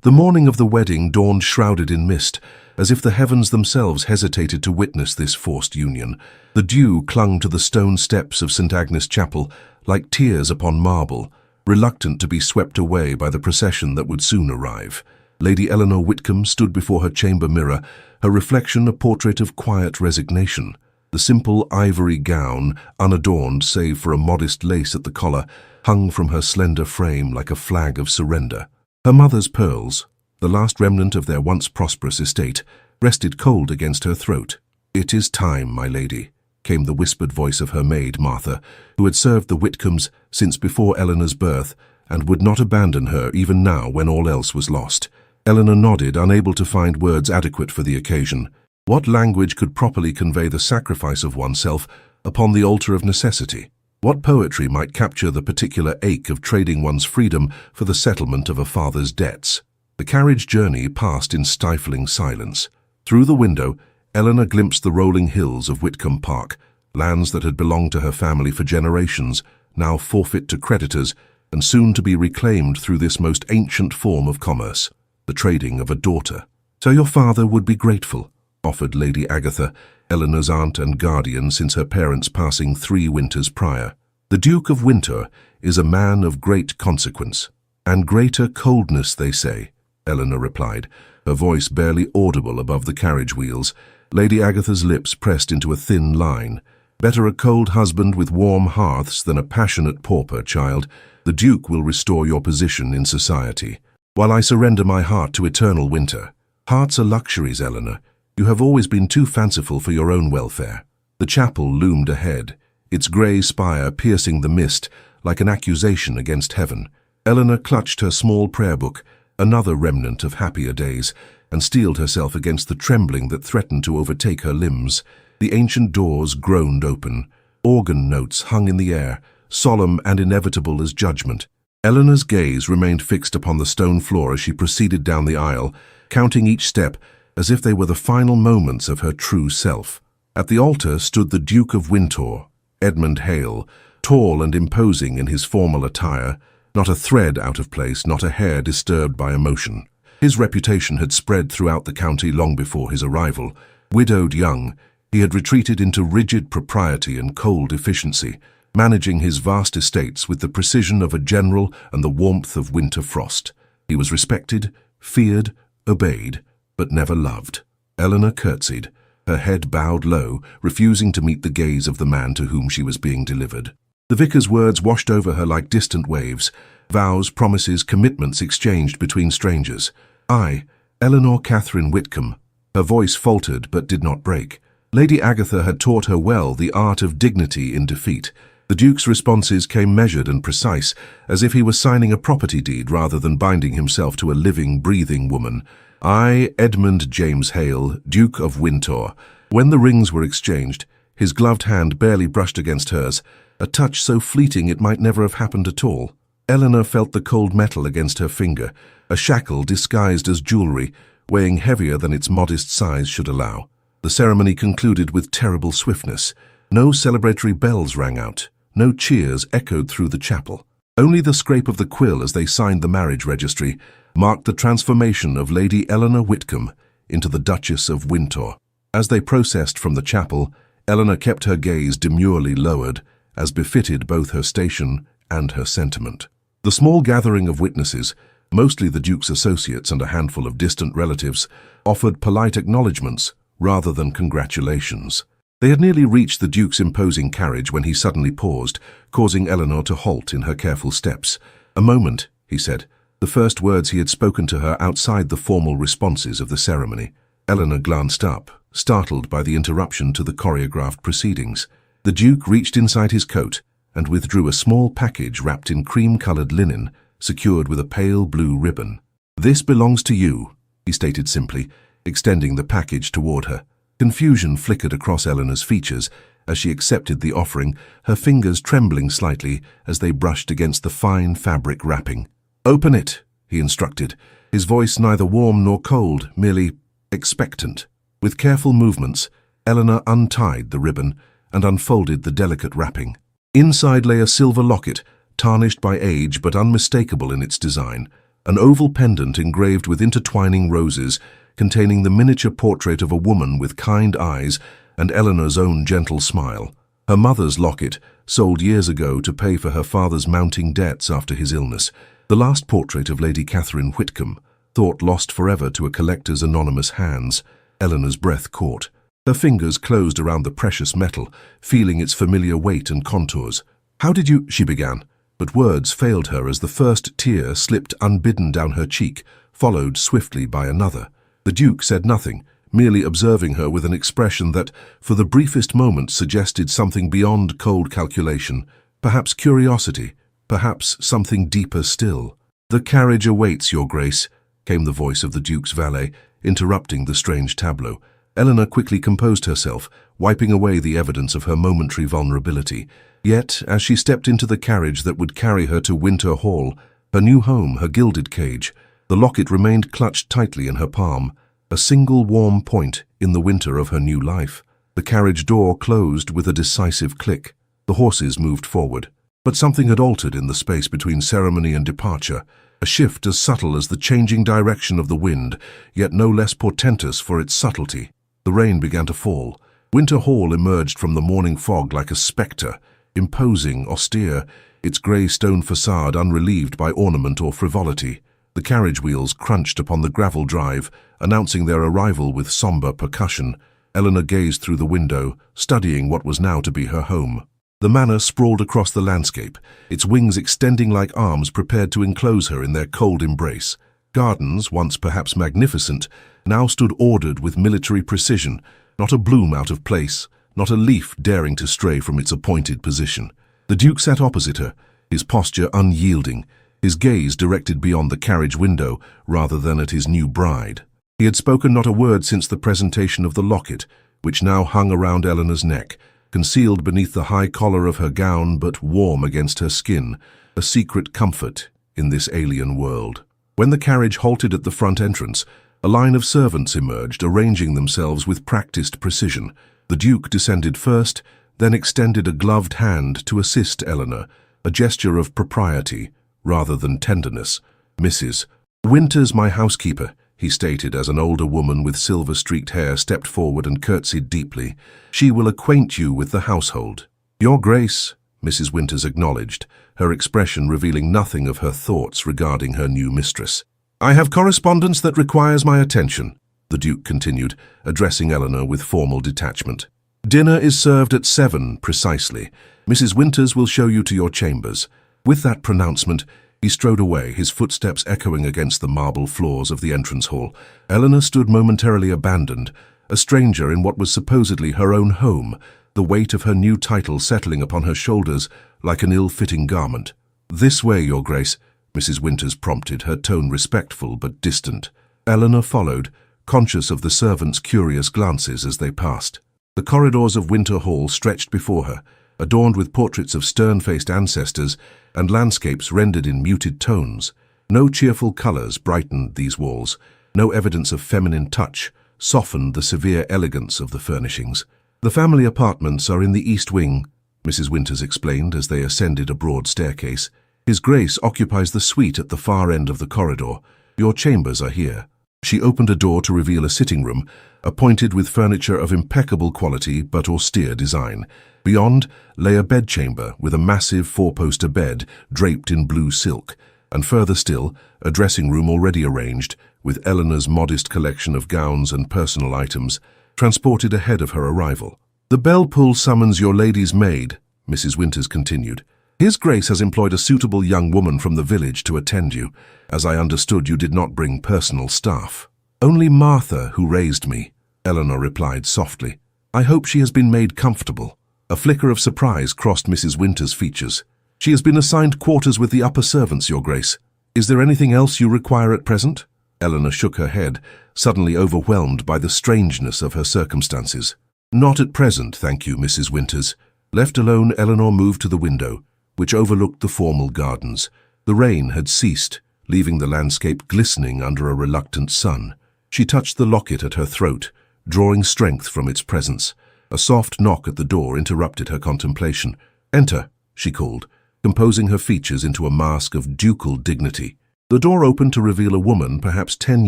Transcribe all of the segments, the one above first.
The morning of the wedding dawned shrouded in mist, as if the heavens themselves hesitated to witness this forced union. The dew clung to the stone steps of St. Agnes Chapel like tears upon marble, reluctant to be swept away by the procession that would soon arrive. Lady Eleanor Whitcomb stood before her chamber mirror, her reflection a portrait of quiet resignation. The simple ivory gown, unadorned save for a modest lace at the collar, hung from her slender frame like a flag of surrender. Her mother's pearls, the last remnant of their once prosperous estate, rested cold against her throat. "It is time, my lady," came the whispered voice of her maid, Martha, who had served the Whitcombs since before Eleanor's birth and would not abandon her even now when all else was lost. Eleanor nodded, unable to find words adequate for the occasion. What language could properly convey the sacrifice of oneself upon the altar of necessity? What poetry might capture the particular ache of trading one's freedom for the settlement of a father's debts? The carriage journey passed in stifling silence. Through the window, Eleanor glimpsed the rolling hills of Whitcomb Park, lands that had belonged to her family for generations, now forfeit to creditors, and soon to be reclaimed through this most ancient form of commerce, the trading of a daughter. "So your father would be grateful," offered Lady Agatha, Eleanor's aunt and guardian since her parents' passing 3 winters prior. "The Duke of Winter is a man of great consequence, and greater coldness, they say," Eleanor replied, her voice barely audible above the carriage wheels. Lady Agatha's lips pressed into a thin line. "Better a cold husband with warm hearths than a passionate pauper, child. The Duke will restore your position in society, while I surrender my heart to eternal winter. Hearts are luxuries, Eleanor. You have always been too fanciful for your own welfare." The chapel loomed ahead, its grey spire piercing the mist like an accusation against heaven. Eleanor clutched her small prayer book, another remnant of happier days, and steeled herself against the trembling that threatened to overtake her limbs. The ancient doors groaned open. Organ notes hung in the air, solemn and inevitable as judgment. Eleanor's gaze remained fixed upon the stone floor as she proceeded down the aisle, counting each step as if they were the final moments of her true self. At the altar stood the Duke of Winter, Edmund Hale, tall and imposing in his formal attire, not a thread out of place, not a hair disturbed by emotion. His reputation had spread throughout the county long before his arrival. Widowed young, he had retreated into rigid propriety and cold efficiency, managing his vast estates with the precision of a general and the warmth of winter frost. He was respected, feared, obeyed, but never loved. Eleanor curtsied, her head bowed low, refusing to meet the gaze of the man to whom she was being delivered. The vicar's words washed over her like distant waves, vows, promises, commitments exchanged between strangers. "I, Eleanor Catherine Whitcomb." Her voice faltered but did not break. Lady Agatha had taught her well the art of dignity in defeat. The Duke's responses came measured and precise, as if he was signing a property deed rather than binding himself to a living, breathing woman. "I, Edmund James Hale, Duke of Winter." When the rings were exchanged, his gloved hand barely brushed against hers, a touch so fleeting it might never have happened at all. Eleanor felt the cold metal against her finger, a shackle disguised as jewelry, weighing heavier than its modest size should allow. The ceremony concluded with terrible swiftness. No celebratory bells rang out, no cheers echoed through the chapel. Only the scrape of the quill as they signed the marriage registry marked the transformation of Lady Eleanor Whitcomb into the Duchess of Winter. As they processed from the chapel, Eleanor kept her gaze demurely lowered, as befitted both her station and her sentiment. The small gathering of witnesses, mostly the Duke's associates and a handful of distant relatives, offered polite acknowledgements rather than congratulations. They had nearly reached the Duke's imposing carriage when he suddenly paused, causing Eleanor to halt in her careful steps. "A moment," he said, the first words he had spoken to her outside the formal responses of the ceremony. Eleanor glanced up, startled by the interruption to the choreographed proceedings. The Duke reached inside his coat and withdrew a small package wrapped in cream-colored linen, secured with a pale blue ribbon. "This belongs to you," he stated simply, extending the package toward her. Confusion flickered across Eleanor's features as she accepted the offering, her fingers trembling slightly as they brushed against the fine fabric wrapping. "Open it," he instructed, his voice neither warm nor cold, merely expectant. With careful movements, Eleanor untied the ribbon and unfolded the delicate wrapping. Inside lay a silver locket, tarnished by age but unmistakable in its design. an oval pendant engraved with intertwining roses, containing the miniature portrait of a woman with kind eyes and Eleanor's own gentle smile. Her mother's locket, sold years ago to pay for her father's mounting debts after his illness. The last portrait of Lady Catherine Whitcomb, thought lost forever to a collector's anonymous hands. Eleanor's breath caught. Her fingers closed around the precious metal, feeling its familiar weight and contours. "How did you—" she began, but words failed her as the first tear slipped unbidden down her cheek, followed swiftly by another. The Duke said nothing, merely observing her with an expression that, for the briefest moment, suggested something beyond cold calculation, perhaps curiosity, perhaps something deeper still. "The carriage awaits, Your Grace," came the voice of the Duke's valet, interrupting the strange tableau. Eleanor quickly composed herself, wiping away the evidence of her momentary vulnerability. Yet, as she stepped into the carriage that would carry her to Winter Hall, her new home, her gilded cage, the locket remained clutched tightly in her palm, a single warm point in the winter of her new life. The carriage door closed with a decisive click. The horses moved forward. But something had altered in the space between ceremony and departure, a shift as subtle as the changing direction of the wind, yet no less portentous for its subtlety. The rain began to fall. Winter Hall emerged from the morning fog like a spectre, imposing, austere, its grey stone facade unrelieved by ornament or frivolity. The carriage wheels crunched upon the gravel drive, announcing their arrival with sombre percussion. Eleanor gazed through the window, studying what was now to be her home. The manor sprawled across the landscape, its wings extending like arms prepared to enclose her in their cold embrace. Gardens, once perhaps magnificent, now stood ordered with military precision, not a bloom out of place, not a leaf daring to stray from its appointed position. The Duke sat opposite her, his posture unyielding, his gaze directed beyond the carriage window rather than at his new bride. He had spoken not a word since the presentation of the locket, which now hung around Eleanor's neck, concealed beneath the high collar of her gown but warm against her skin, a secret comfort in this alien world. When the carriage halted at the front entrance, a line of servants emerged, arranging themselves with practiced precision. The Duke descended first, then extended a gloved hand to assist Eleanor, a gesture of propriety rather than tenderness. "Mrs. Winter's my housekeeper," he stated as an older woman with silver-streaked hair stepped forward and curtsied deeply. "She will acquaint you with the household." "Your Grace," Mrs. Winters acknowledged, her expression revealing nothing of her thoughts regarding her new mistress. "I have correspondence that requires my attention," the Duke continued, addressing Eleanor with formal detachment. "Dinner is served at 7 precisely. Mrs. Winters will show you to your chambers." With that pronouncement, he strode away, his footsteps echoing against the marble floors of the entrance hall. Eleanor stood momentarily abandoned, a stranger in what was supposedly her own home, the weight of her new title settling upon her shoulders like an ill-fitting garment. "This way, Your Grace," Mrs. Winters prompted, her tone respectful but distant. Eleanor followed, conscious of the servants' curious glances as they passed. The corridors of Winter Hall stretched before her, adorned with portraits of stern-faced ancestors and landscapes rendered in muted tones. No cheerful colors brightened these walls, no evidence of feminine touch softened the severe elegance of the furnishings. "The family apartments are in the east wing," Mrs. Winters explained as they ascended a broad staircase. "His Grace occupies the suite at the far end of the corridor. Your chambers are here." She opened a door to reveal a sitting room, appointed with furniture of impeccable quality but austere design. Beyond lay a bedchamber with a massive four-poster bed draped in blue silk, and further still, a dressing room already arranged, with Eleanor's modest collection of gowns and personal items, transported ahead of her arrival. "The bell pull summons your lady's maid," Mrs. Winters continued. "His Grace has employed a suitable young woman from the village to attend you, as I understood you did not bring personal staff." "Only Martha, who raised me," Eleanor replied softly. "I hope she has been made comfortable." A flicker of surprise crossed Mrs. Winters' features. "She has been assigned quarters with the upper servants, Your Grace. Is there anything else you require at present?" Eleanor shook her head, suddenly overwhelmed by the strangeness of her circumstances. "Not at present, thank you, Mrs. Winters." Left alone, Eleanor moved to the window, which overlooked the formal gardens. The rain had ceased, leaving the landscape glistening under a reluctant sun. She touched the locket at her throat, drawing strength from its presence. A soft knock at the door interrupted her contemplation. "Enter," she called, composing her features into a mask of ducal dignity. The door opened to reveal a woman, perhaps 10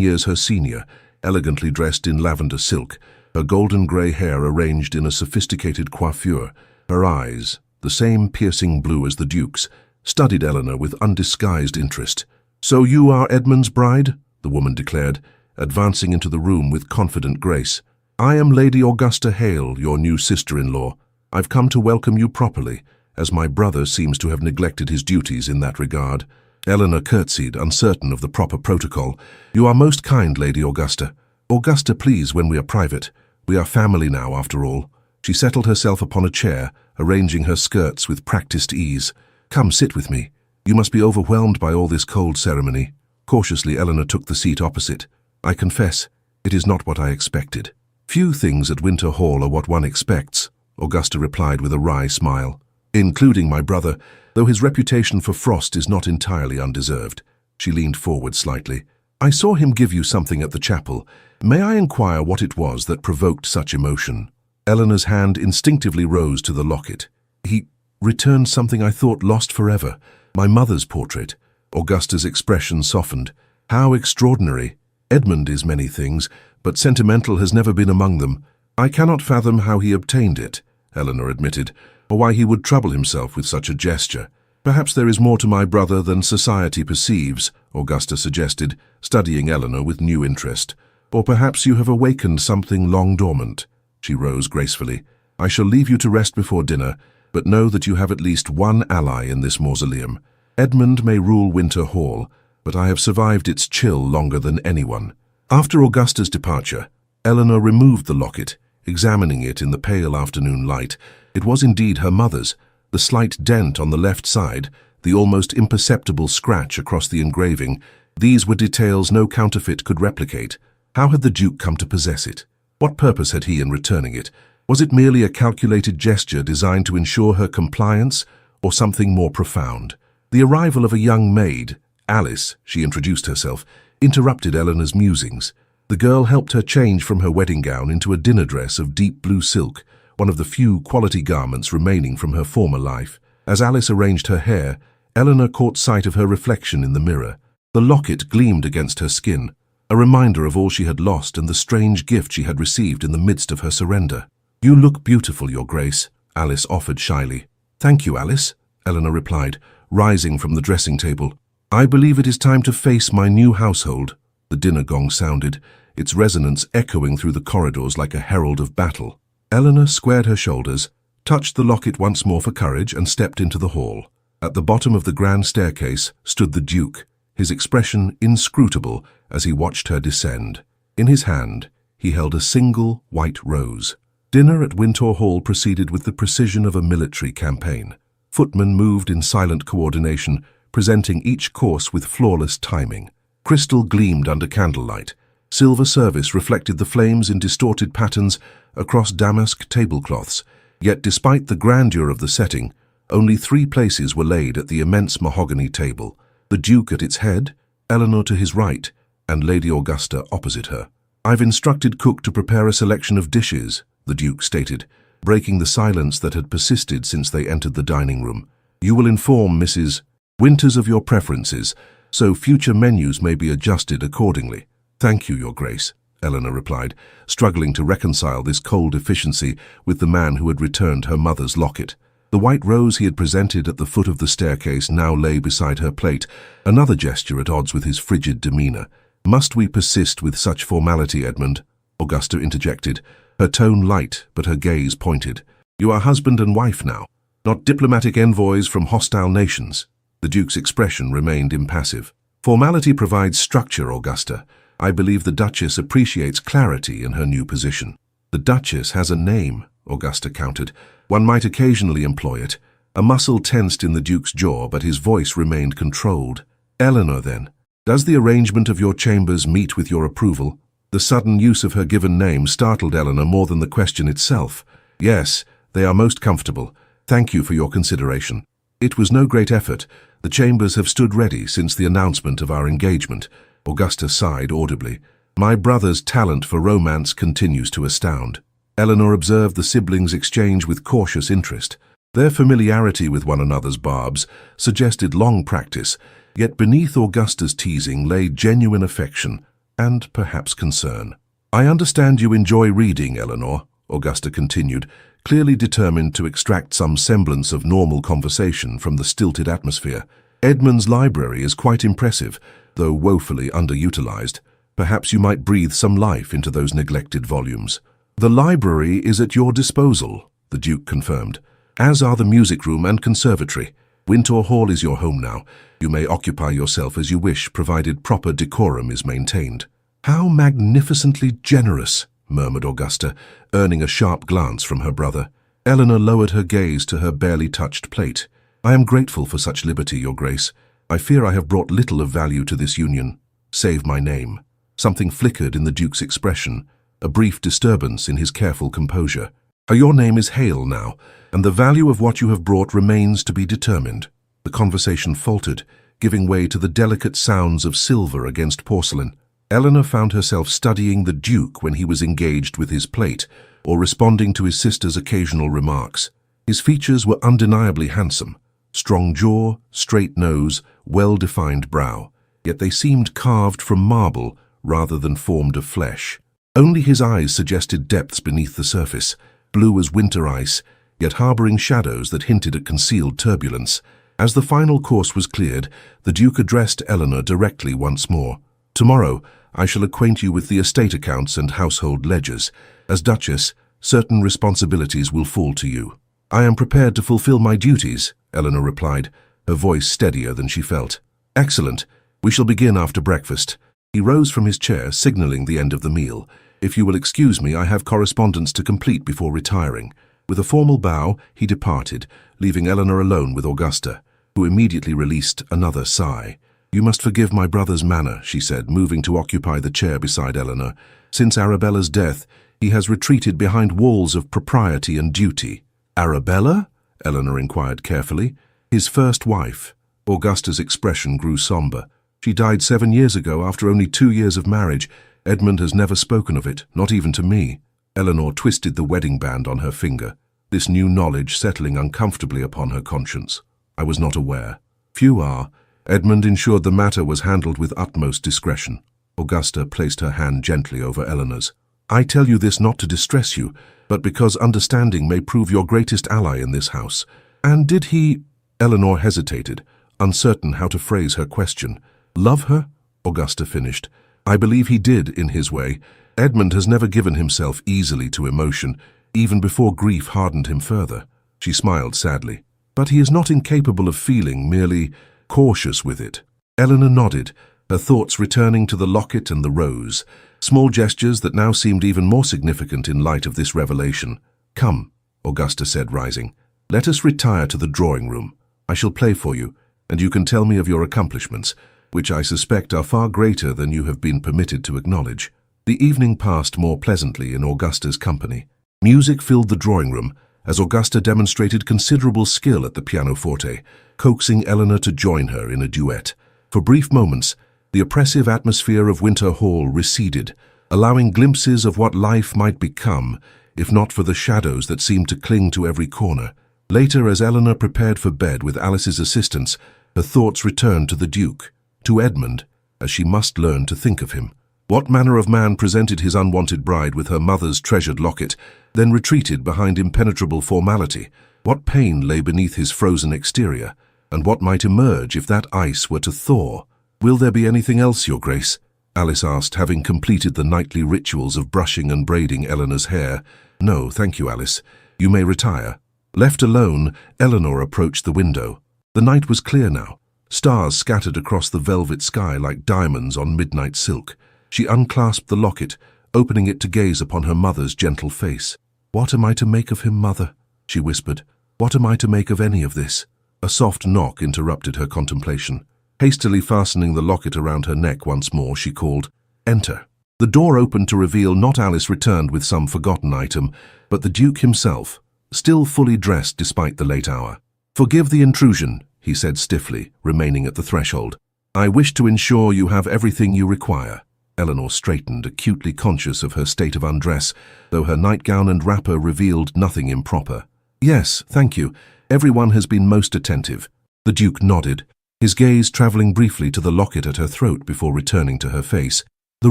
years her senior, elegantly dressed in lavender silk, her golden grey hair arranged in a sophisticated coiffure. Her eyes, the same piercing blue as the Duke's, studied Eleanor with undisguised interest. "So you are Edmund's bride?" the woman declared, advancing into the room with confident grace. "I am Lady Augusta Hale, your new sister-in-law. I've come to welcome you properly, as my brother seems to have neglected his duties in that regard." Eleanor curtsied, uncertain of the proper protocol. "You are most kind, Lady Augusta. Augusta, please, when we are private. We are family now, after all." She settled herself upon a chair, arranging her skirts with practiced ease. "Come, sit with me. You must be overwhelmed by all this cold ceremony." Cautiously, Eleanor took the seat opposite. "I confess, it is not what I expected." "Few things at Winter Hall are what one expects," Augusta replied with a wry smile. "Including my brother, though his reputation for frost is not entirely undeserved." She leaned forward slightly. "I saw him give you something at the chapel. May I inquire what it was that provoked such emotion?" Eleanor's hand instinctively rose to the locket. "He returned something I thought lost forever, my mother's portrait." Augusta's expression softened. "How extraordinary. Edmund is many things, but sentimental has never been among them. I cannot fathom how he obtained it," Eleanor admitted, "or why he would trouble himself with such a gesture." "Perhaps there is more to my brother than society perceives," Augusta suggested, studying Eleanor with new interest. "Or perhaps you have awakened something long dormant." She rose gracefully. "I shall leave you to rest before dinner, but know that you have at least one ally in this mausoleum. Edmund may rule Winter Hall, but I have survived its chill longer than anyone." After Augusta's departure, Eleanor removed the locket, examining it in the pale afternoon light. It was indeed her mother's. The slight dent on the left side, the almost imperceptible scratch across the engraving, these were details no counterfeit could replicate. How had the Duke come to possess it? What purpose had he in returning it? Was it merely a calculated gesture designed to ensure her compliance, or something more profound? The arrival of a young maid, Alice, she introduced herself, interrupted Eleanor's musings. The girl helped her change from her wedding gown into a dinner dress of deep blue silk, one of the few quality garments remaining from her former life. As Alice arranged her hair, Eleanor caught sight of her reflection in the mirror. The locket gleamed against her skin, a reminder of all she had lost and the strange gift she had received in the midst of her surrender. "You look beautiful, Your Grace," Alice offered shyly. "Thank you, Alice," Eleanor replied, rising from the dressing table. "I believe it is time to face my new household." The dinner gong sounded, its resonance echoing through the corridors like a herald of battle. Eleanor squared her shoulders, touched the locket once more for courage, and stepped into the hall. At the bottom of the grand staircase stood the Duke, his expression inscrutable as he watched her descend. In his hand, he held a single white rose. Dinner at Winter Hall proceeded with the precision of a military campaign. Footmen moved in silent coordination, presenting each course with flawless timing. Crystal gleamed under candlelight. Silver service reflected the flames in distorted patterns across damask tablecloths. Yet despite the grandeur of the setting, only 3 places were laid at the immense mahogany table. The Duke at its head, Eleanor to his right, and Lady Augusta opposite her. "I've instructed cook to prepare a selection of dishes," the Duke stated, breaking the silence that had persisted since they entered the dining room. "You will inform Mrs. Winters of your preferences, so future menus may be adjusted accordingly." "Thank you, Your Grace," Eleanor replied, struggling to reconcile this cold efficiency with the man who had returned her mother's locket. The white rose he had presented at the foot of the staircase now lay beside her plate, another gesture at odds with his frigid demeanor. "Must we persist with such formality, Edmund?" Augusta interjected, her tone light but her gaze pointed. "You are husband and wife now, not diplomatic envoys from hostile nations." The Duke's expression remained impassive. "Formality provides structure, Augusta. I believe the Duchess appreciates clarity in her new position." "The Duchess has a name," Augusta countered. "One might occasionally employ it." A muscle tensed in the Duke's jaw, but his voice remained controlled. "Eleanor, then, does the arrangement of your chambers meet with your approval?" The sudden use of her given name startled Eleanor more than the question itself. "Yes, they are most comfortable. Thank you for your consideration." "It was no great effort. The chambers have stood ready since the announcement of our engagement." Augusta sighed audibly. "My brother's talent for romance continues to astound." Eleanor observed the siblings' exchange with cautious interest. Their familiarity with one another's barbs suggested long practice, Yet beneath Augusta's teasing lay genuine affection and perhaps concern. "I understand you enjoy reading, Eleanor," Augusta continued, clearly determined to extract some semblance of normal conversation from the stilted atmosphere. "Edmund's library is quite impressive, though woefully underutilized. Perhaps you might breathe some life into those neglected volumes." "The library is at your disposal," the Duke confirmed, "as are the music room and conservatory. Winter Hall is your home now. You may occupy yourself as you wish, provided proper decorum is maintained." "How magnificently generous," murmured Augusta, earning a sharp glance from her brother. Eleanor lowered her gaze to her barely touched plate. "I am grateful for such liberty, Your Grace. I fear I have brought little of value to this union. Save my name." Something flickered in the Duke's expression, a brief disturbance in his careful composure. "Your name is Hale now, and the value of what you have brought remains to be determined." The conversation faltered, giving way to the delicate sounds of silver against porcelain. Eleanor found herself studying the Duke when he was engaged with his plate, or responding to his sister's occasional remarks. His features were undeniably handsome. Strong jaw, straight nose, well-defined brow, yet they seemed carved from marble rather than formed of flesh. Only his eyes suggested depths beneath the surface, blue as winter ice, yet harboring shadows that hinted at concealed turbulence. As the final course was cleared, the Duke addressed Eleanor directly once more. "Tomorrow, I shall acquaint you with the estate accounts and household ledgers. As Duchess, certain responsibilities will fall to you." "I am prepared to fulfill my duties," Eleanor replied, her voice steadier than she felt. "Excellent. We shall begin after breakfast." He rose from his chair, signaling the end of the meal. "If you will excuse me, I have correspondence to complete before retiring." With a formal bow, he departed, leaving Eleanor alone with Augusta, who immediately released another sigh. "You must forgive my brother's manner," she said, moving to occupy the chair beside Eleanor. "Since Arabella's death, he has retreated behind walls of propriety and duty." "Arabella?" Eleanor inquired carefully. "His first wife." Augusta's expression grew somber. "She died 7 years ago after only 2 years of marriage. Edmund has never spoken of it, not even to me." Eleanor twisted the wedding band on her finger, this new knowledge settling uncomfortably upon her conscience. "I was not aware." "Few are. Edmund ensured the matter was handled with utmost discretion." Augusta placed her hand gently over Eleanor's. "I tell you this not to distress you, but because understanding may prove your greatest ally in this house." "And did he—" Eleanor hesitated, uncertain how to phrase her question. "Love her?" Augusta finished. "I believe he did, in his way. Edmund has never given himself easily to emotion, even before grief hardened him further." She smiled sadly. "But he is not incapable of feeling, merely cautious with it." Eleanor nodded, her thoughts returning to the locket and the rose, small gestures that now seemed even more significant in light of this revelation. "Come," Augusta said, rising. "Let us retire to the drawing room. I shall play for you, and you can tell me of your accomplishments, which I suspect are far greater than you have been permitted to acknowledge." The evening passed more pleasantly in Augusta's company. Music filled the drawing room, as Augusta demonstrated considerable skill at the pianoforte, coaxing Eleanor to join her in a duet. For brief moments, the oppressive atmosphere of Winter Hall receded, allowing glimpses of what life might become, if not for the shadows that seemed to cling to every corner. Later, as Eleanor prepared for bed with Alice's assistance, her thoughts returned to the Duke, to Edmund, as she must learn to think of him. What manner of man presented his unwanted bride with her mother's treasured locket, then retreated behind impenetrable formality? What pain lay beneath his frozen exterior? And what might emerge if that ice were to thaw? "Will there be anything else, Your Grace?" Alice asked, having completed the nightly rituals of brushing and braiding Eleanor's hair. "No, thank you, Alice. You may retire." Left alone, Eleanor approached the window. The night was clear now, stars scattered across the velvet sky like diamonds on midnight silk. She unclasped the locket, opening it to gaze upon her mother's gentle face. "What am I to make of him, Mother?" she whispered. "What am I to make of any of this?" A soft knock interrupted her contemplation. Hastily fastening the locket around her neck once more, she called, "Enter." The door opened to reveal not Alice returned with some forgotten item, but the Duke himself, still fully dressed despite the late hour. "Forgive the intrusion," he said stiffly, remaining at the threshold. "I wish to ensure you have everything you require." Eleanor straightened, acutely conscious of her state of undress, though her nightgown and wrapper revealed nothing improper. "Yes, thank you. Everyone has been most attentive." The Duke nodded. his gaze travelling briefly to the locket at her throat before returning to her face. "The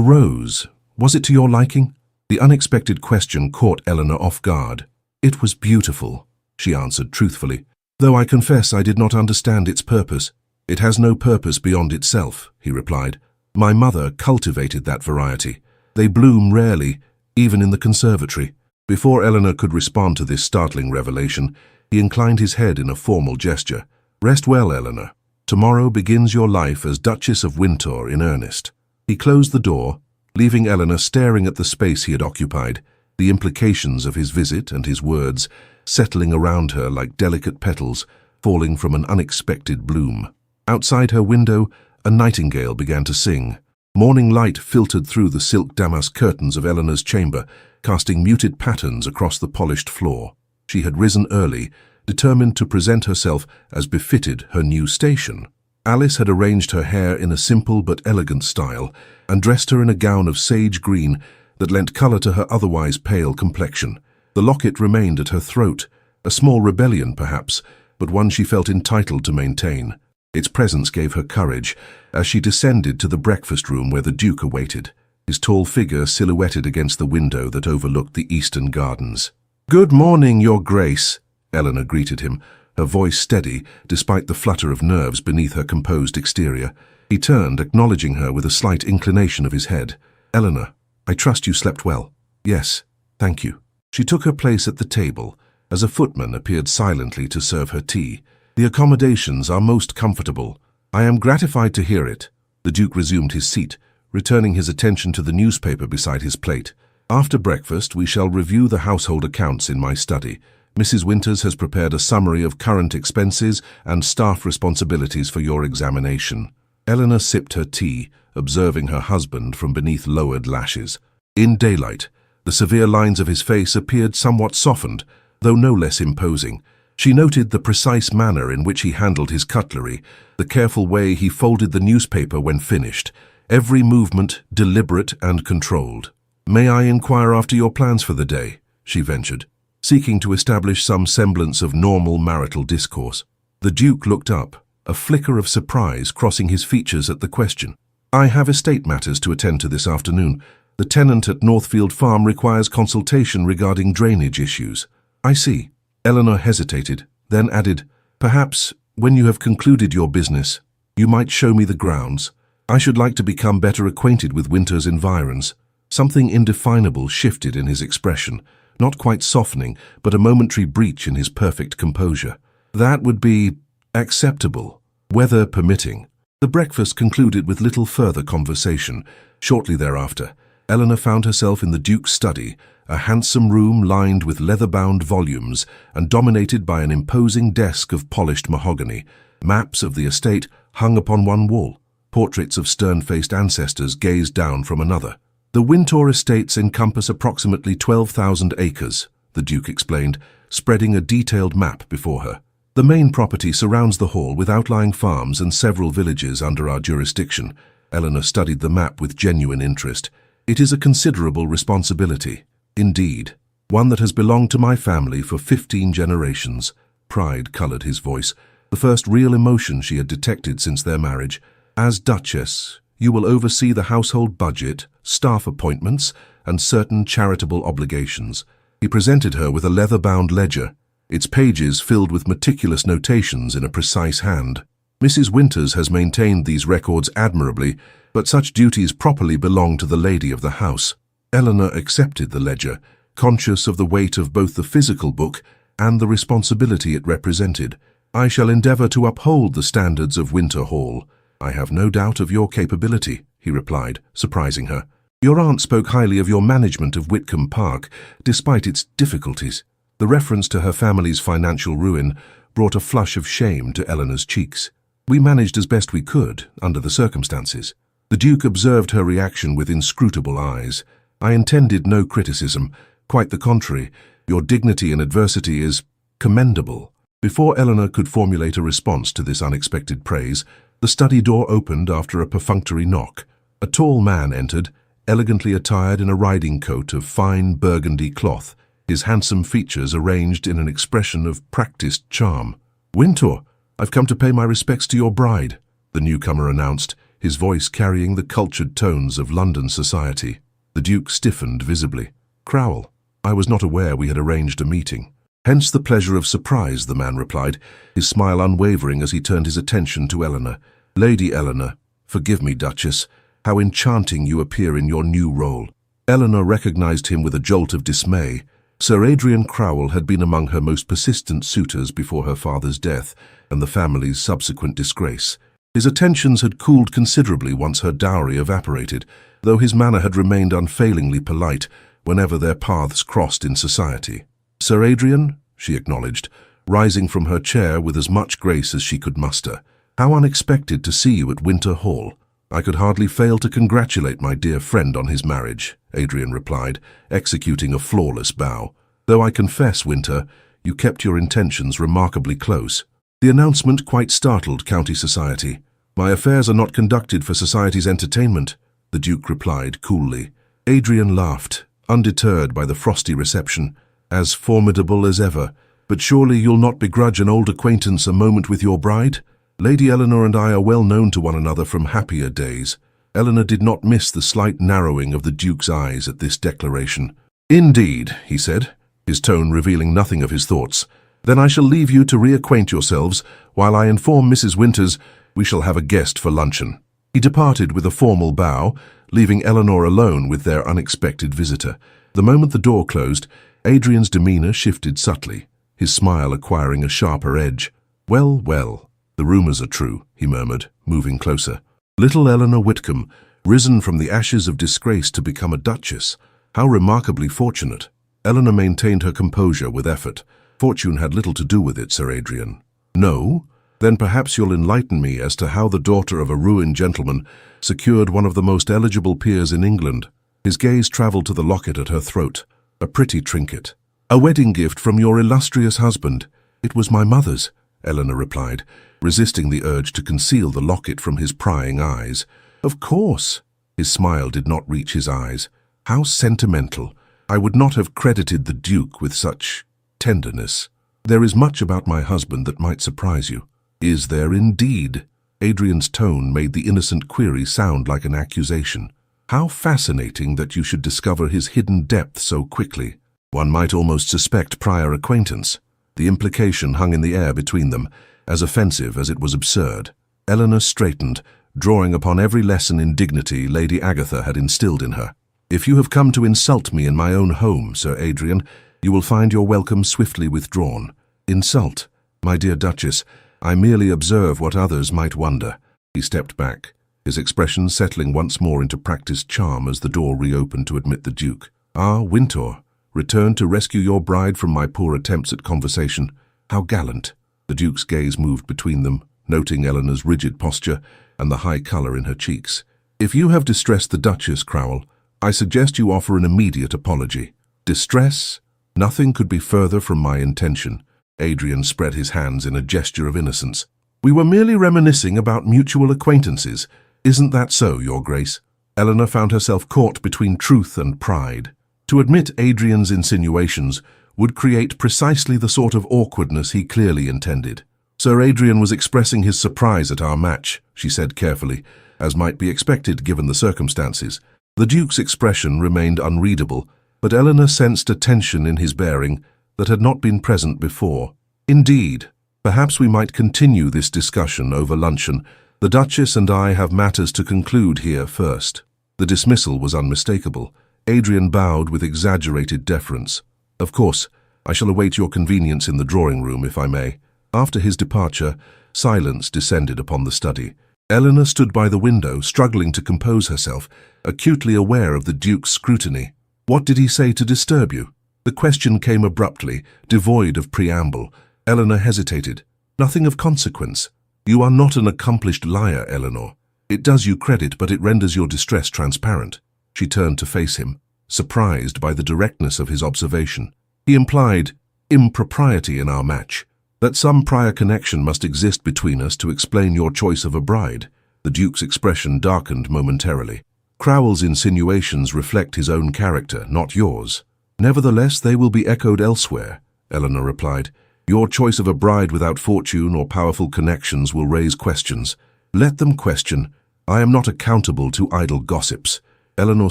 rose, was it to your liking?" The unexpected question caught Eleanor off guard. "It was beautiful," she answered truthfully, "though I confess I did not understand its purpose." "It has no purpose beyond itself," he replied. "My mother cultivated that variety. They bloom rarely, even in the conservatory." Before Eleanor could respond to this startling revelation, he inclined his head in a formal gesture. "Rest well, Eleanor. Tomorrow begins your life as Duchess of Windsor in earnest." He closed the door, leaving Eleanor staring at the space he had occupied, the implications of his visit and his words settling around her like delicate petals falling from an unexpected bloom. Outside her window, a nightingale began to sing. Morning light filtered through the silk damask curtains of Eleanor's chamber, casting muted patterns across the polished floor. She had risen early, determined to present herself as befitted her new station. Alice had arranged her hair in a simple but elegant style and dressed her in a gown of sage green that lent colour to her otherwise pale complexion. The locket remained at her throat, a small rebellion perhaps, but one she felt entitled to maintain. Its presence gave her courage as she descended to the breakfast room where the Duke awaited, his tall figure silhouetted against the window that overlooked the eastern gardens. "Good morning, Your Grace," Eleanor greeted him, her voice steady despite the flutter of nerves beneath her composed exterior. He turned, acknowledging her with a slight inclination of his head. "Eleanor, I trust you slept well." "Yes, thank you." She took her place at the table as a footman appeared silently to serve her tea. "The accommodations are most comfortable. I am gratified to hear it." The Duke resumed his seat, returning his attention to the newspaper beside his plate. "After breakfast, we shall review the household accounts in my study. Mrs. Winters has prepared a summary of current expenses and staff responsibilities for your examination." Eleanor sipped her tea, observing her husband from beneath lowered lashes. In daylight, the severe lines of his face appeared somewhat softened, though no less imposing. She noted the precise manner in which he handled his cutlery, the careful way he folded the newspaper when finished, every movement deliberate and controlled. "May I inquire after your plans for the day?" she ventured, seeking to establish some semblance of normal marital discourse. The Duke looked up, a flicker of surprise crossing his features at the question. "I have estate matters to attend to this afternoon. The tenant at Northfield Farm requires consultation regarding drainage issues." "I see." Eleanor hesitated, then added, "Perhaps, when you have concluded your business, you might show me the grounds. I should like to become better acquainted with Winter's environs." Something indefinable shifted in his expression, not quite softening, but a momentary breach in his perfect composure. "That would be acceptable, weather permitting." The breakfast concluded with little further conversation. Shortly thereafter, Eleanor found herself in the Duke's study, a handsome room lined with leather-bound volumes and dominated by an imposing desk of polished mahogany. Maps of the estate hung upon one wall. Portraits of stern-faced ancestors gazed down from another. "The Windsor estates encompass approximately 12,000 acres, the Duke explained, spreading a detailed map before her. "The main property surrounds the hall with outlying farms and several villages under our jurisdiction." Eleanor studied the map with genuine interest. "It is a considerable responsibility. Indeed, one that has belonged to my family for 15 generations. Pride colored his voice, the first real emotion she had detected since their marriage. "As Duchess, you will oversee the household budget, staff appointments, and certain charitable obligations." He presented her with a leather-bound ledger, its pages filled with meticulous notations in a precise hand. "Mrs. Winters has maintained these records admirably, but such duties properly belong to the lady of the house." Eleanor accepted the ledger, conscious of the weight of both the physical book and the responsibility it represented. "I shall endeavour to uphold the standards of Winter Hall." "I have no doubt of your capability," he replied, surprising her. "Your aunt spoke highly of your management of Whitcomb Park, despite its difficulties." The reference to her family's financial ruin brought a flush of shame to Eleanor's cheeks. "We managed as best we could, under the circumstances." The Duke observed her reaction with inscrutable eyes. "I intended no criticism. Quite the contrary. Your dignity in adversity is commendable." Before Eleanor could formulate a response to this unexpected praise, the study door opened after a perfunctory knock. A tall man entered, elegantly attired in a riding coat of fine burgundy cloth, his handsome features arranged in an expression of practiced charm. "Winter, "I've come to pay my respects to your bride," the newcomer announced, his voice carrying the cultured tones of London society. The Duke stiffened visibly. "Crowell, I was not aware we had arranged a meeting." "Hence the pleasure of surprise," the man replied, his smile unwavering as he turned his attention to Eleanor. "Lady Eleanor, forgive me, Duchess, how enchanting you appear in your new role." Eleanor recognized him with a jolt of dismay. Sir Adrian Crowell had been among her most persistent suitors before her father's death and the family's subsequent disgrace. His attentions had cooled considerably once her dowry evaporated, though his manner had remained unfailingly polite whenever their paths crossed in society. "Sir Adrian," she acknowledged, rising from her chair with as much grace as she could muster. "How unexpected to see you at Winter Hall." "I could hardly fail to congratulate my dear friend on his marriage," Adrian replied, executing a flawless bow. "Though I confess, Winter, you kept your intentions remarkably close." The announcement quite startled county society. "My affairs are not conducted for society's entertainment," the Duke replied coolly. Adrian laughed, undeterred by the frosty reception. "As formidable as ever. But surely you'll not begrudge an old acquaintance a moment with your bride? Lady Eleanor and I are well known to one another from happier days." Eleanor did not miss the slight narrowing of the Duke's eyes at this declaration. "Indeed," he said, his tone revealing nothing of his thoughts. "Then I shall leave you to reacquaint yourselves, while I inform Mrs. Winters we shall have a guest for luncheon." He departed with a formal bow, leaving Eleanor alone with their unexpected visitor. The moment the door closed, Adrian's demeanor shifted subtly, his smile acquiring a sharper edge. "Well, well, the rumors are true," he murmured, moving closer. "Little Eleanor Whitcomb, risen from the ashes of disgrace to become a duchess. How remarkably fortunate." Eleanor maintained her composure with effort. "Fortune had little to do with it, Sir Adrian." "No? Then perhaps you'll enlighten me as to how the daughter of a ruined gentleman secured one of the most eligible peers in England." His gaze travelled to the locket at her throat. "A pretty trinket." "A wedding gift from your illustrious husband." "It was my mother's," Eleanor replied, resisting the urge to conceal the locket from his prying eyes. "Of course." His smile did not reach his eyes. "How sentimental. I would not have credited the Duke with such tenderness. There is much about my husband that might surprise you." "Is there indeed?" Adrian's tone made the innocent query sound like an accusation. "How fascinating that you should discover his hidden depth so quickly. One might almost suspect prior acquaintance." The implication hung in the air between them, as offensive as it was absurd. Eleanor straightened, drawing upon every lesson in dignity Lady Agatha had instilled in her. "If you have come to insult me in my own home, Sir Adrian, you will find your welcome swiftly withdrawn." "Insult? My dear Duchess, I merely observe what others might wonder." He stepped back, his expression settling once more into practiced charm as the door reopened to admit the Duke. "Ah, Winter, returned to rescue your bride from my poor attempts at conversation. How gallant." The Duke's gaze moved between them, noting Eleanor's rigid posture and the high colour in her cheeks. "If you have distressed the Duchess, Crowell, I suggest you offer an immediate apology." "Distress? Nothing could be further from my intention." Adrian spread his hands in a gesture of innocence. "We were merely reminiscing about mutual acquaintances. Isn't that so, Your Grace?" Eleanor found herself caught between truth and pride. To admit Adrian's insinuations would create precisely the sort of awkwardness he clearly intended. "Sir Adrian was expressing his surprise at our match," she said carefully, as might be expected given the circumstances. The Duke's expression remained unreadable, but Eleanor sensed a tension in his bearing that had not been present before. "Indeed, perhaps we might continue this discussion over luncheon. The Duchess and I have matters to conclude here first." The dismissal was unmistakable. Adrian bowed with exaggerated deference. "Of course, I shall await your convenience in the drawing-room, if I may." After his departure, silence descended upon the study. Eleanor stood by the window, struggling to compose herself, acutely aware of the Duke's scrutiny. "What did he say to disturb you?" The question came abruptly, devoid of preamble. Eleanor hesitated. "Nothing of consequence." "You are not an accomplished liar, Eleanor. It does you credit, but it renders your distress transparent." She turned to face him, surprised by the directness of his observation. "He implied impropriety in our match, that some prior connection must exist between us to explain your choice of a bride." The Duke's expression darkened momentarily. "Crowell's insinuations reflect his own character, not yours." "Nevertheless, they will be echoed elsewhere," Eleanor replied. Your choice of a bride without fortune or powerful connections will raise questions. Let them question. I am not accountable to idle gossips. Eleanor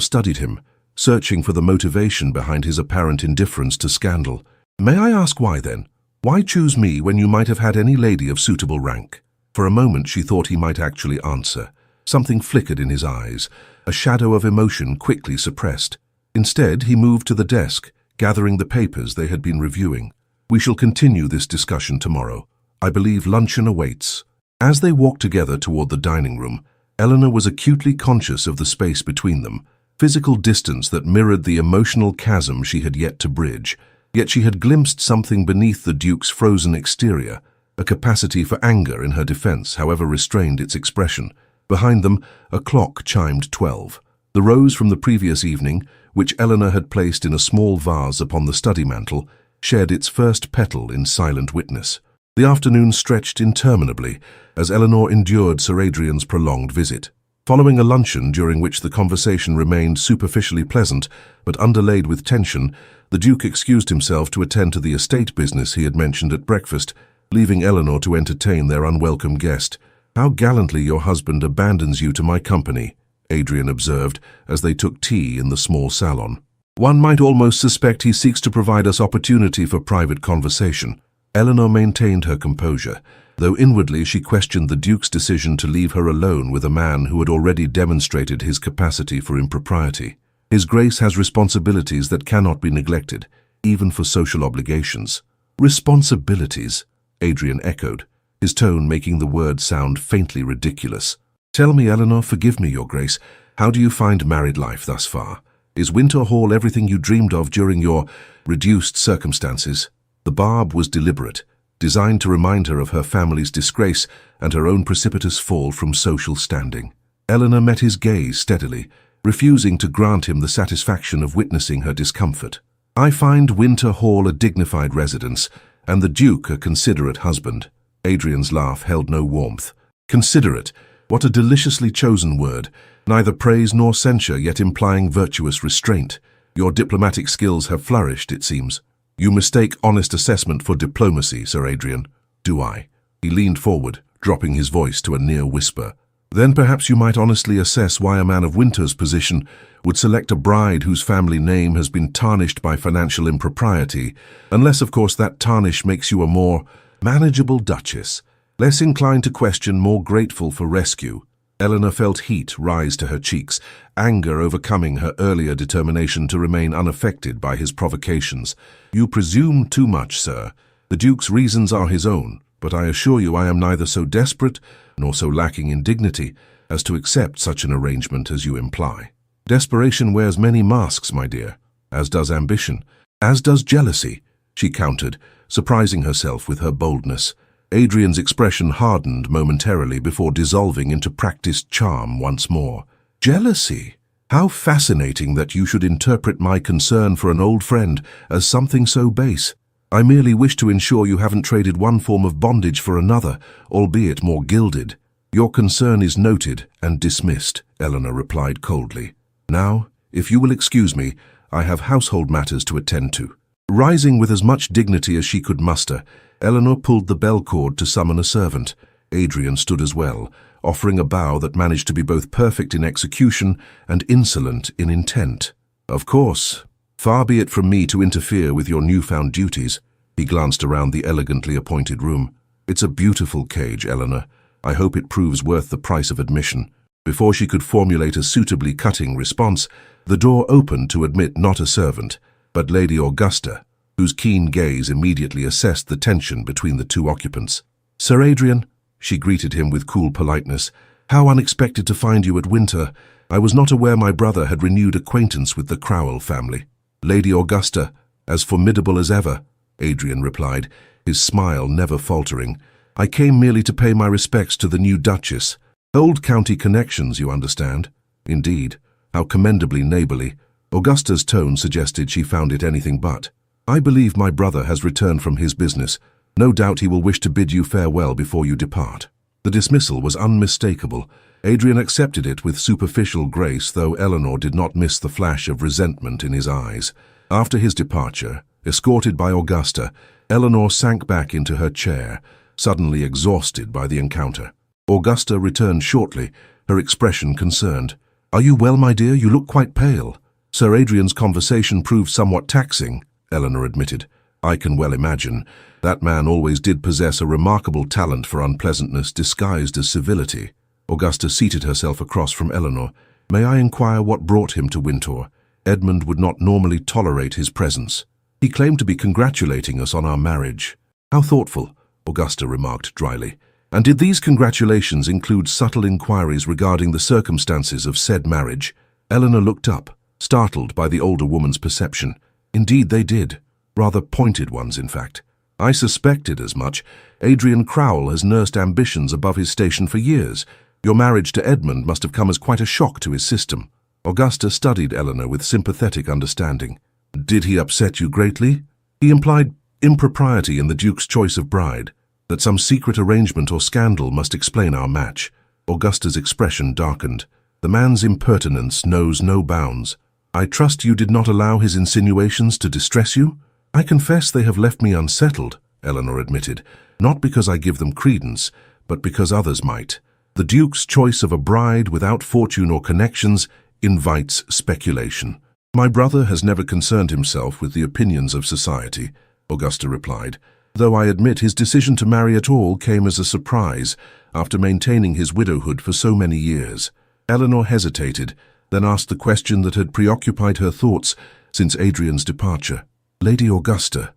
studied him, searching for the motivation behind his apparent indifference to scandal. May I ask why then? Why choose me when you might have had any lady of suitable rank? For a moment she thought he might actually answer. Something flickered in his eyes, a shadow of emotion quickly suppressed. Instead, he moved to the desk, gathering the papers they had been reviewing. We shall continue this discussion tomorrow. I believe luncheon awaits. As they walked together toward the dining room, Eleanor was acutely conscious of the space between them, physical distance that mirrored the emotional chasm she had yet to bridge. Yet she had glimpsed something beneath the Duke's frozen exterior, a capacity for anger in her defense, however restrained its expression. Behind them, a clock chimed 12. The rose from the previous evening, which Eleanor had placed in a small vase upon the study mantel, shed its first petal in silent witness. The afternoon stretched interminably as Eleanor endured Sir Adrian's prolonged visit. Following a luncheon during which the conversation remained superficially pleasant but underlaid with tension, the Duke excused himself to attend to the estate business he had mentioned at breakfast, leaving Eleanor to entertain their unwelcome guest. "How gallantly your husband abandons you to my company," Adrian observed as they took tea in the small salon. "One might almost suspect he seeks to provide us opportunity for private conversation." Eleanor maintained her composure, though inwardly she questioned the Duke's decision to leave her alone with a man who had already demonstrated his capacity for impropriety. His Grace has responsibilities that cannot be neglected, even for social obligations. "Responsibilities," Adrian echoed, his tone making the word sound faintly ridiculous. "Tell me, Eleanor, forgive me, Your Grace, how do you find married life thus far? Is Winter Hall everything you dreamed of during your reduced circumstances?" The barb was deliberate, designed to remind her of her family's disgrace and her own precipitous fall from social standing. Eleanor met his gaze steadily, refusing to grant him the satisfaction of witnessing her discomfort. "I find Winter Hall a dignified residence, and the Duke a considerate husband." Adrian's laugh held no warmth. "Considerate, what a deliciously chosen word, neither praise nor censure, yet implying virtuous restraint. Your diplomatic skills have flourished, it seems." "You mistake honest assessment for diplomacy, Sir Adrian." "Do I?" He leaned forward, dropping his voice to a near whisper. "Then perhaps you might honestly assess why a man of Winter's position would select a bride whose family name has been tarnished by financial impropriety, unless, of course, that tarnish makes you a more manageable duchess, less inclined to question, more grateful for rescue." Eleanor felt heat rise to her cheeks, anger overcoming her earlier determination to remain unaffected by his provocations. "You presume too much, sir. The Duke's reasons are his own, but I assure you I am neither so desperate nor so lacking in dignity as to accept such an arrangement as you imply. Desperation wears many masks, my dear, as does ambition, as does jealousy," she countered, surprising herself with her boldness. Adrian's expression hardened momentarily before dissolving into practiced charm once more. "Jealousy? How fascinating that you should interpret my concern for an old friend as something so base. I merely wish to ensure you haven't traded one form of bondage for another, albeit more gilded." "Your concern is noted and dismissed," Eleanor replied coldly. "Now, if you will excuse me, I have household matters to attend to." Rising with as much dignity as she could muster, Eleanor pulled the bell cord to summon a servant. Adrian stood as well, offering a bow that managed to be both perfect in execution and insolent in intent. "Of course. Far be it from me to interfere with your newfound duties." He glanced around the elegantly appointed room. "It's a beautiful cage, Eleanor. I hope it proves worth the price of admission." Before she could formulate a suitably cutting response, the door opened to admit not a servant, but Lady Augusta, whose keen gaze immediately assessed the tension between the two occupants. "Sir Adrian," she greeted him with cool politeness, "how unexpected to find you at Winter. I was not aware my brother had renewed acquaintance with the Crowell family." "Lady Augusta, as formidable as ever," Adrian replied, his smile never faltering. "I came merely to pay my respects to the new Duchess. Old county connections, you understand." "Indeed. How commendably neighbourly." Augusta's tone suggested she found it anything but. "I believe my brother has returned from his business. No doubt he will wish to bid you farewell before you depart." The dismissal was unmistakable. Adrian accepted it with superficial grace, though Eleanor did not miss the flash of resentment in his eyes. After his departure, escorted by Augusta, Eleanor sank back into her chair, suddenly exhausted by the encounter. Augusta returned shortly, her expression concerned. "Are you well, my dear? You look quite pale." "Sir Adrian's conversation proved somewhat taxing," Eleanor admitted. "I can well imagine. That man always did possess a remarkable talent for unpleasantness disguised as civility." Augusta seated herself across from Eleanor. "May I inquire what brought him to Wintour? Edmund would not normally tolerate his presence. He claimed to be congratulating us on our marriage." "How thoughtful," Augusta remarked dryly. "And did these congratulations include subtle inquiries regarding the circumstances of said marriage?" Eleanor looked up, startled by the older woman's perception. "Indeed they did. Rather pointed ones, in fact. I suspected as much. Adrian Crowell has nursed ambitions above his station for years. Your marriage to Edmund must have come as quite a shock to his system." Augusta studied Eleanor with sympathetic understanding. "Did he upset you greatly?" "He implied impropriety in the Duke's choice of bride, that some secret arrangement or scandal must explain our match." Augusta's expression darkened. "The man's impertinence knows no bounds. I trust you did not allow his insinuations to distress you?" "I confess they have left me unsettled," Eleanor admitted, "not because I give them credence, but because others might. The Duke's choice of a bride without fortune or connections invites speculation." "My brother has never concerned himself with the opinions of society," Augusta replied, "though I admit his decision to marry at all came as a surprise after maintaining his widowhood for so many years." Eleanor hesitated, then asked the question that had preoccupied her thoughts since Adrian's departure. "Lady Augusta,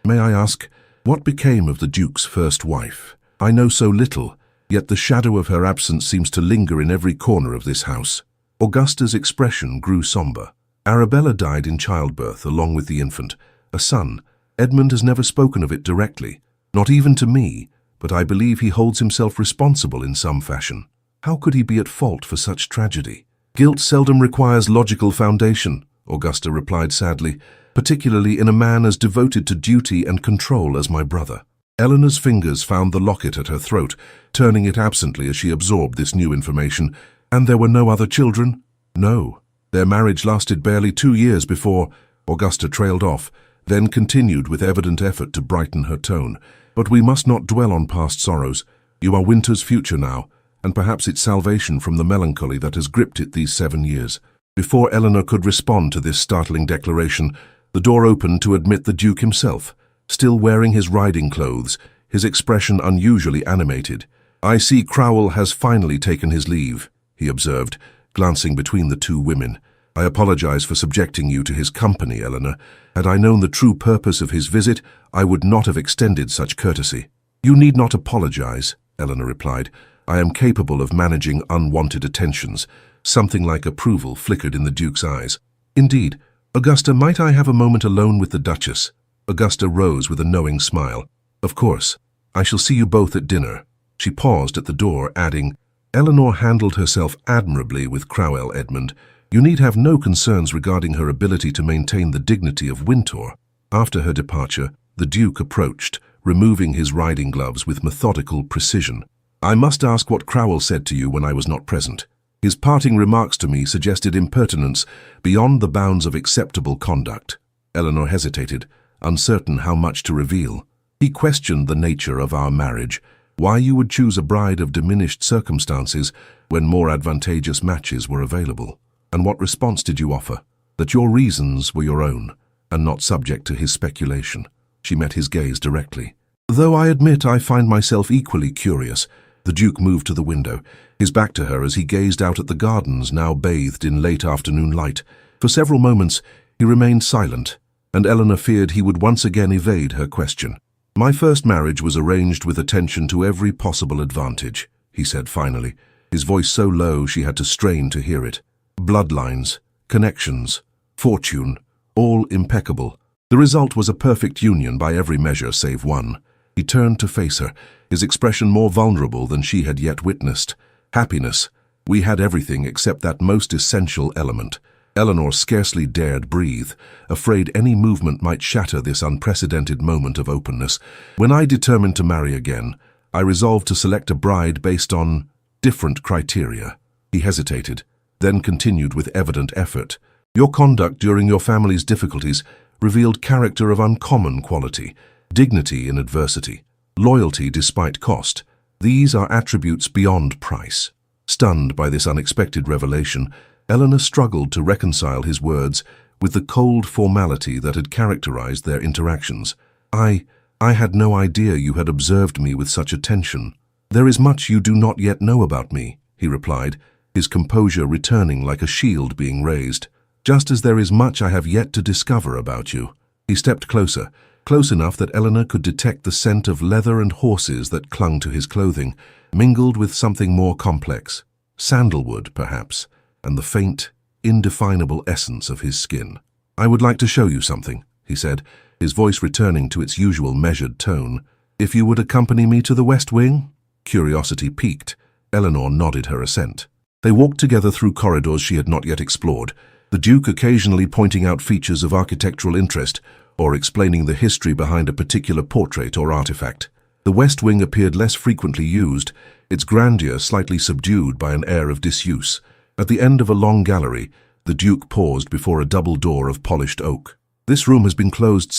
may I ask, what became of the Duke's first wife? I know so little, yet the shadow of her absence seems to linger in every corner of this house." Augusta's expression grew somber. "Arabella died in childbirth along with the infant, a son. Edmund has never spoken of it directly, not even to me, but I believe he holds himself responsible in some fashion. How could he be at fault for such tragedy?" "Guilt seldom requires logical foundation," Augusta replied sadly, "particularly in a man as devoted to duty and control as my brother." Eleanor's fingers found the locket at her throat, turning it absently as she absorbed this new information. "And there were no other children?" "No. Their marriage lasted barely 2 years before—" Augusta trailed off, then continued with evident effort to brighten her tone. "But we must not dwell on past sorrows. You are Winter's future now, and perhaps its salvation from the melancholy that has gripped it these 7 years." Before Eleanor could respond to this startling declaration, the door opened to admit the Duke himself, still wearing his riding clothes, his expression unusually animated. "I see Crowell has finally taken his leave," he observed, glancing between the two women. "I apologize for subjecting you to his company, Eleanor. Had I known the true purpose of his visit, I would not have extended such courtesy." "You need not apologize," Eleanor replied. "I am capable of managing unwanted attentions." Something like approval flickered in the Duke's eyes. "Indeed. Augusta, might I have a moment alone with the Duchess?" Augusta rose with a knowing smile. "Of course. I shall see you both at dinner." She paused at the door, adding, "Eleanor handled herself admirably with Crowell, Edmund. You need have no concerns regarding her ability to maintain the dignity of Wintour." After her departure, the Duke approached, removing his riding gloves with methodical precision. "I must ask what Crowell said to you when I was not present. His parting remarks to me suggested impertinence beyond the bounds of acceptable conduct." Eleanor hesitated, uncertain how much to reveal. "He questioned the nature of our marriage, why you would choose a bride of diminished circumstances when more advantageous matches were available. And what response did you offer? That your reasons were your own, and not subject to his speculation." She met his gaze directly. "Though I admit I find myself equally curious." The Duke moved to the window, his back to her as he gazed out at the gardens now bathed in late afternoon light. For several moments he remained silent, and Eleanor feared he would once again evade her question. "My first marriage was arranged with attention to every possible advantage," he said finally, his voice so low she had to strain to hear it. "Bloodlines, connections, fortune, all impeccable. The result was a perfect union by every measure save one." He turned to face her, his expression more vulnerable than she had yet witnessed. "Happiness. We had everything except that most essential element." Eleanor scarcely dared breathe, afraid any movement might shatter this unprecedented moment of openness. "When I determined to marry again, I resolved to select a bride based on different criteria." He hesitated, then continued with evident effort. "Your conduct during your family's difficulties revealed character of uncommon quality, dignity in adversity, loyalty despite cost. These are attributes beyond price. Stunned by this unexpected revelation, Eleanor struggled to reconcile his words with the cold formality that had characterized their interactions. I had no idea you had observed me with such attention. There is much you do not yet know about me, he replied, his composure returning like a shield being raised. Just as there is much I have yet to discover about you. He stepped closer, close enough that Eleanor could detect the scent of leather and horses that clung to his clothing, mingled with something more complex, sandalwood perhaps, and the faint, indefinable essence of his skin. I would like to show you something, he said, his voice returning to its usual measured tone. If you would accompany me to the West Wing? Curiosity piqued. Eleanor nodded her assent. They walked together through corridors she had not yet explored, the Duke occasionally pointing out features of architectural interest or explaining the history behind a particular portrait or artifact. The West Wing appeared less frequently used, its grandeur slightly subdued by an air of disuse. At the end of a long gallery, the Duke paused before a double door of polished oak. This room has been closed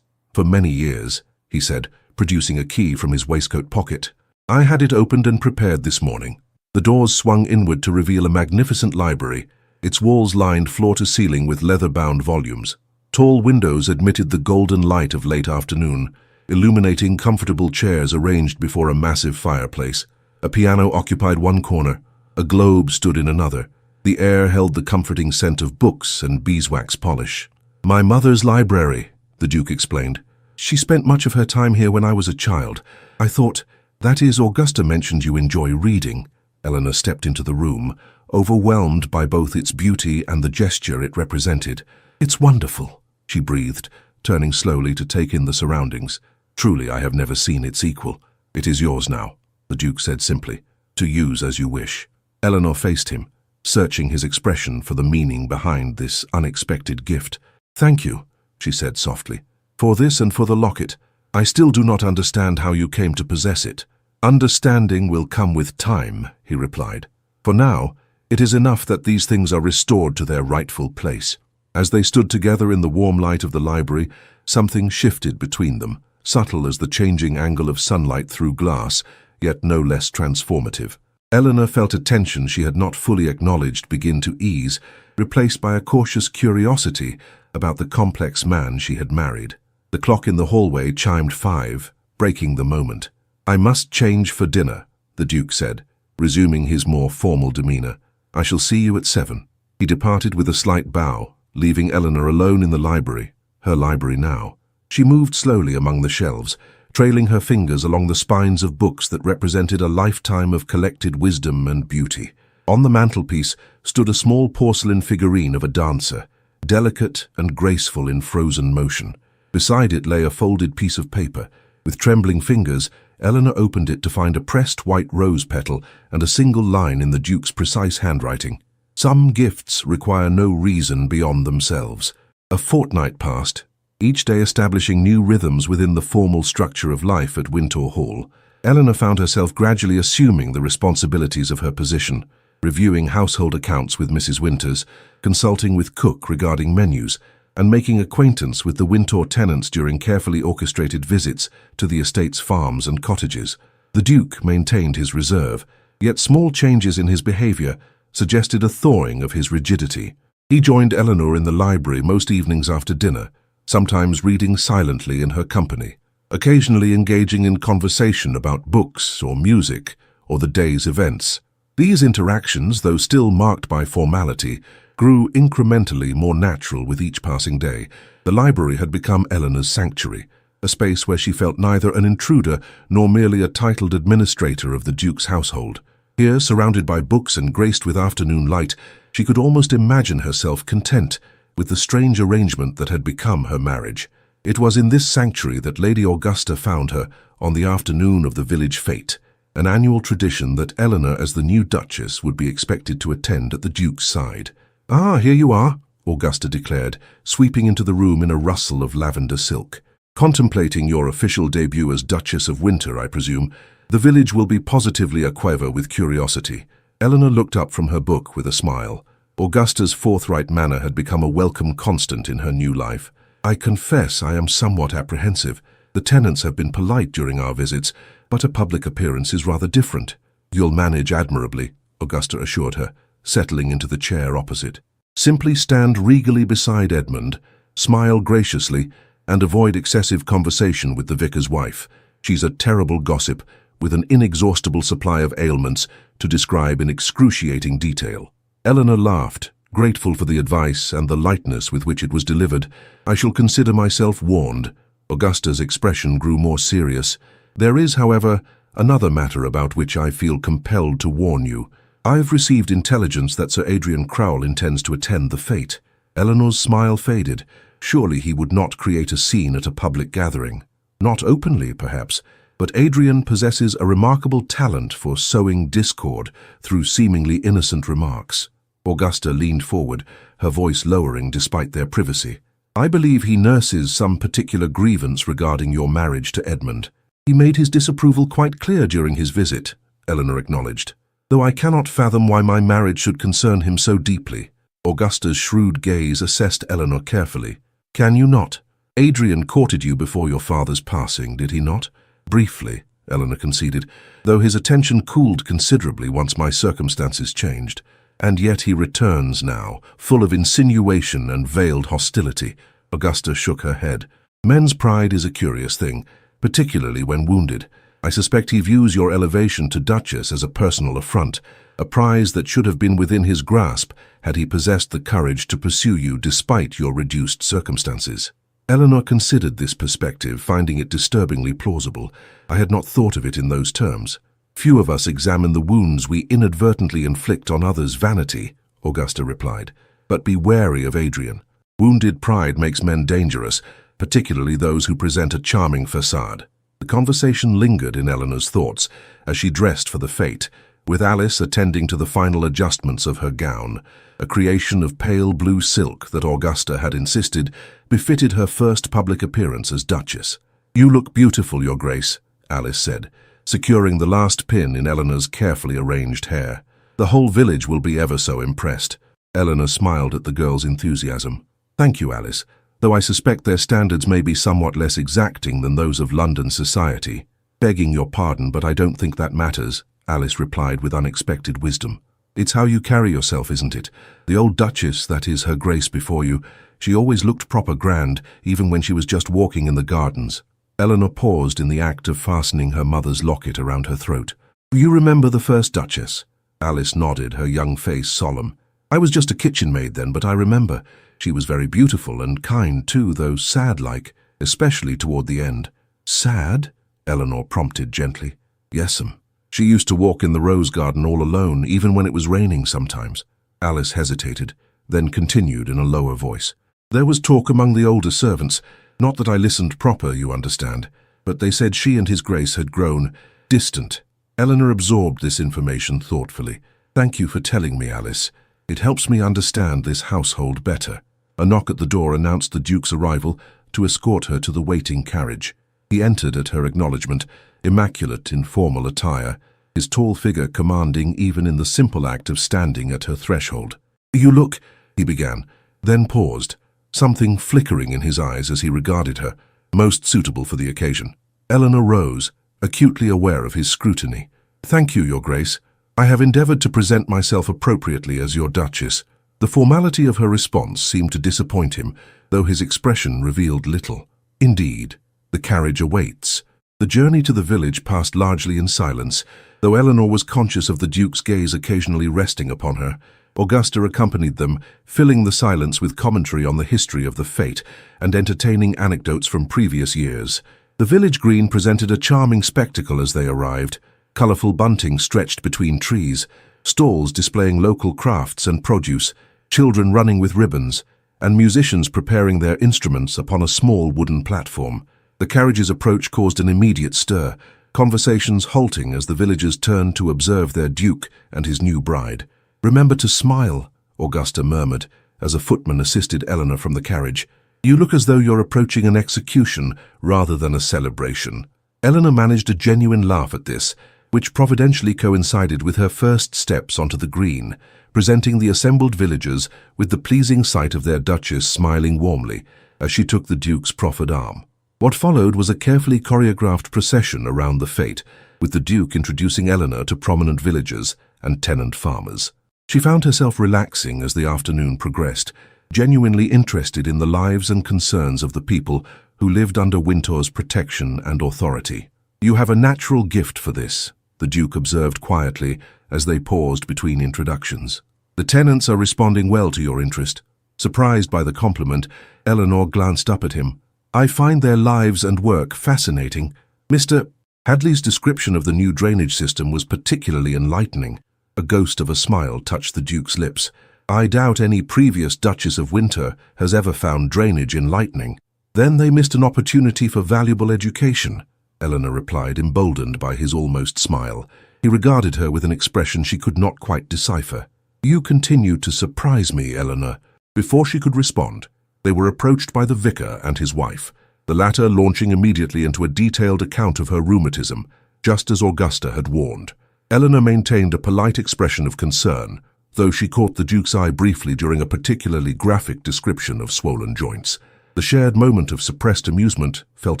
for many years, he said, producing a key from his waistcoat pocket. I had it opened and prepared this morning. The doors swung inward to reveal a magnificent library, its walls lined floor to ceiling with leather-bound volumes. Tall windows admitted the golden light of late afternoon, illuminating comfortable chairs arranged before a massive fireplace. A piano occupied one corner, a globe stood in another. The air held the comforting scent of books and beeswax polish. My mother's library, the Duke explained. She spent much of her time here when I was a child. I thought, that is, Augusta mentioned you enjoy reading. Eleanor stepped into the room, overwhelmed by both its beauty and the gesture it represented. It's wonderful, she breathed, turning slowly to take in the surroundings. Truly, I have never seen its equal. It is yours now, the Duke said simply, to use as you wish. Eleanor faced him, searching his expression for the meaning behind this unexpected gift. Thank you, she said softly, for this and for the locket. I still do not understand how you came to possess it. Understanding will come with time, he replied. For now, it is enough that these things are restored to their rightful place. As they stood together in the warm light of the library, something shifted between them, subtle as the changing angle of sunlight through glass, yet no less transformative. Eleanor felt a tension she had not fully acknowledged begin to ease, replaced by a cautious curiosity about the complex man she had married. The clock in the hallway chimed 5, breaking the moment. I must change for dinner, the Duke said, resuming his more formal demeanor. I shall see you at 7. He departed with a slight bow, leaving Eleanor alone in the library, her library now. She moved slowly among the shelves, trailing her fingers along the spines of books that represented a lifetime of collected wisdom and beauty. On the mantelpiece stood a small porcelain figurine of a dancer, delicate and graceful in frozen motion. Beside it lay a folded piece of paper. With trembling fingers, Eleanor opened it to find a pressed white rose petal and a single line in the Duke's precise handwriting. Some gifts require no reason beyond themselves. A fortnight passed, each day establishing new rhythms within the formal structure of life at Wintour Hall. Eleanor found herself gradually assuming the responsibilities of her position, reviewing household accounts with Mrs. Winters, consulting with cook regarding menus, and making acquaintance with the Wintour tenants during carefully orchestrated visits to the estate's farms and cottages. The Duke maintained his reserve, yet small changes in his behavior suggested a thawing of his rigidity. He joined Eleanor in the library most evenings after dinner, sometimes reading silently in her company, occasionally engaging in conversation about books or music or the day's events. These interactions, though still marked by formality, grew incrementally more natural with each passing day. The library had become Eleanor's sanctuary, a space where she felt neither an intruder nor merely a titled administrator of the Duke's household. Here, surrounded by books and graced with afternoon light, she could almost imagine herself content with the strange arrangement that had become her marriage. It was in this sanctuary that Lady Augusta found her on the afternoon of the village fete, an annual tradition that Eleanor, as the new Duchess, would be expected to attend at the Duke's side. "Ah, here you are," Augusta declared, sweeping into the room in a rustle of lavender silk. "Contemplating your official debut as Duchess of Winter, I presume. The village will be positively aquiver with curiosity." Eleanor looked up from her book with a smile. Augusta's forthright manner had become a welcome constant in her new life. I confess I am somewhat apprehensive. The tenants have been polite during our visits, but a public appearance is rather different. You'll manage admirably, Augusta assured her, settling into the chair opposite. Simply stand regally beside Edmund, smile graciously, and avoid excessive conversation with the vicar's wife. She's a terrible gossip, with an inexhaustible supply of ailments to describe in excruciating detail. Eleanor laughed, grateful for the advice and the lightness with which it was delivered. I shall consider myself warned. Augusta's expression grew more serious. There is, however, another matter about which I feel compelled to warn you. I've received intelligence that Sir Adrian Crowell intends to attend the fete. Eleanor's smile faded. Surely he would not create a scene at a public gathering. Not openly, perhaps, but Adrian possesses a remarkable talent for sowing discord through seemingly innocent remarks. Augusta leaned forward, her voice lowering despite their privacy. I believe he nurses some particular grievance regarding your marriage to Edmund. He made his disapproval quite clear during his visit, Eleanor acknowledged. Though I cannot fathom why my marriage should concern him so deeply. Augusta's shrewd gaze assessed Eleanor carefully. Can you not? Adrian courted you before your father's passing, did he not? Briefly, Eleanor conceded, though his attention cooled considerably once my circumstances changed. And yet he returns now, full of insinuation and veiled hostility. Augusta shook her head. Men's pride is a curious thing, particularly when wounded. I suspect he views your elevation to Duchess as a personal affront, a prize that should have been within his grasp had he possessed the courage to pursue you despite your reduced circumstances. Eleanor considered this perspective, finding it disturbingly plausible. I had not thought of it in those terms. Few of us examine the wounds we inadvertently inflict on others' vanity, Augusta replied. But be wary of Adrian. Wounded pride makes men dangerous, particularly those who present a charming facade. The conversation lingered in Eleanor's thoughts as she dressed for the fete, with Alice attending to the final adjustments of her gown, a creation of pale blue silk that Augusta had insisted befitted her first public appearance as Duchess. You look beautiful, Your Grace, Alice said, securing the last pin in Eleanor's carefully arranged hair. The whole village will be ever so impressed. Eleanor smiled at the girl's enthusiasm. Thank you, Alice, though I suspect their standards may be somewhat less exacting than those of London society. Begging your pardon, but I don't think that matters, Alice replied with unexpected wisdom. It's how you carry yourself, isn't it? The old Duchess, that is her Grace before you, she always looked proper grand, even when she was just walking in the gardens. Eleanor paused in the act of fastening her mother's locket around her throat. You remember the first Duchess? Alice nodded, her young face solemn. I was just a kitchen maid then, but I remember. She was very beautiful and kind too, though sad-like, especially toward the end. Sad? Eleanor prompted gently. Yes'm. She used to walk in the rose garden all alone, even when it was raining sometimes. Alice hesitated, then continued in a lower voice. There was talk among the older servants. Not that I listened proper, you understand, but they said she and his Grace had grown distant. Eleanor absorbed this information thoughtfully. Thank you for telling me, Alice. It helps me understand this household better. A knock at the door announced the Duke's arrival to escort her to the waiting carriage. He entered at her acknowledgement, immaculate in formal attire, his tall figure commanding even in the simple act of standing at her threshold. You look, he began, then paused, something flickering in his eyes as he regarded her, most suitable for the occasion. Eleanor rose, acutely aware of his scrutiny. Thank you, Your Grace. I have endeavoured to present myself appropriately as your Duchess. The formality of her response seemed to disappoint him, though his expression revealed little. Indeed, the carriage awaits. The journey to the village passed largely in silence, though Eleanor was conscious of the Duke's gaze occasionally resting upon her. Augusta accompanied them, filling the silence with commentary on the history of the fete and entertaining anecdotes from previous years. The village green presented a charming spectacle as they arrived. Colourful bunting stretched between trees, stalls displaying local crafts and produce, children running with ribbons, and musicians preparing their instruments upon a small wooden platform. The carriage's approach caused an immediate stir, conversations halting as the villagers turned to observe their Duke and his new bride. Remember to smile, Augusta murmured, as a footman assisted Eleanor from the carriage. You look as though you're approaching an execution rather than a celebration. Eleanor managed a genuine laugh at this, which providentially coincided with her first steps onto the green, presenting the assembled villagers with the pleasing sight of their Duchess smiling warmly, as she took the Duke's proffered arm. What followed was a carefully choreographed procession around the fete, with the Duke introducing Eleanor to prominent villagers and tenant farmers. She found herself relaxing as the afternoon progressed, genuinely interested in the lives and concerns of the people who lived under Wintour's protection and authority. "You have a natural gift for this," the Duke observed quietly as they paused between introductions. "The tenants are responding well to your interest." Surprised by the compliment, Eleanor glanced up at him. "I find their lives and work fascinating. Mr. Hadley's description of the new drainage system was particularly enlightening." A ghost of a smile touched the Duke's lips. "I doubt any previous Duchess of Winter has ever found drainage enlightening." "Then they missed an opportunity for valuable education," Eleanor replied, emboldened by his almost smile. He regarded her with an expression she could not quite decipher. "You continue to surprise me, Eleanor." Before she could respond, they were approached by the vicar and his wife, the latter launching immediately into a detailed account of her rheumatism, just as Augusta had warned. Eleanor maintained a polite expression of concern, though she caught the Duke's eye briefly during a particularly graphic description of swollen joints. The shared moment of suppressed amusement felt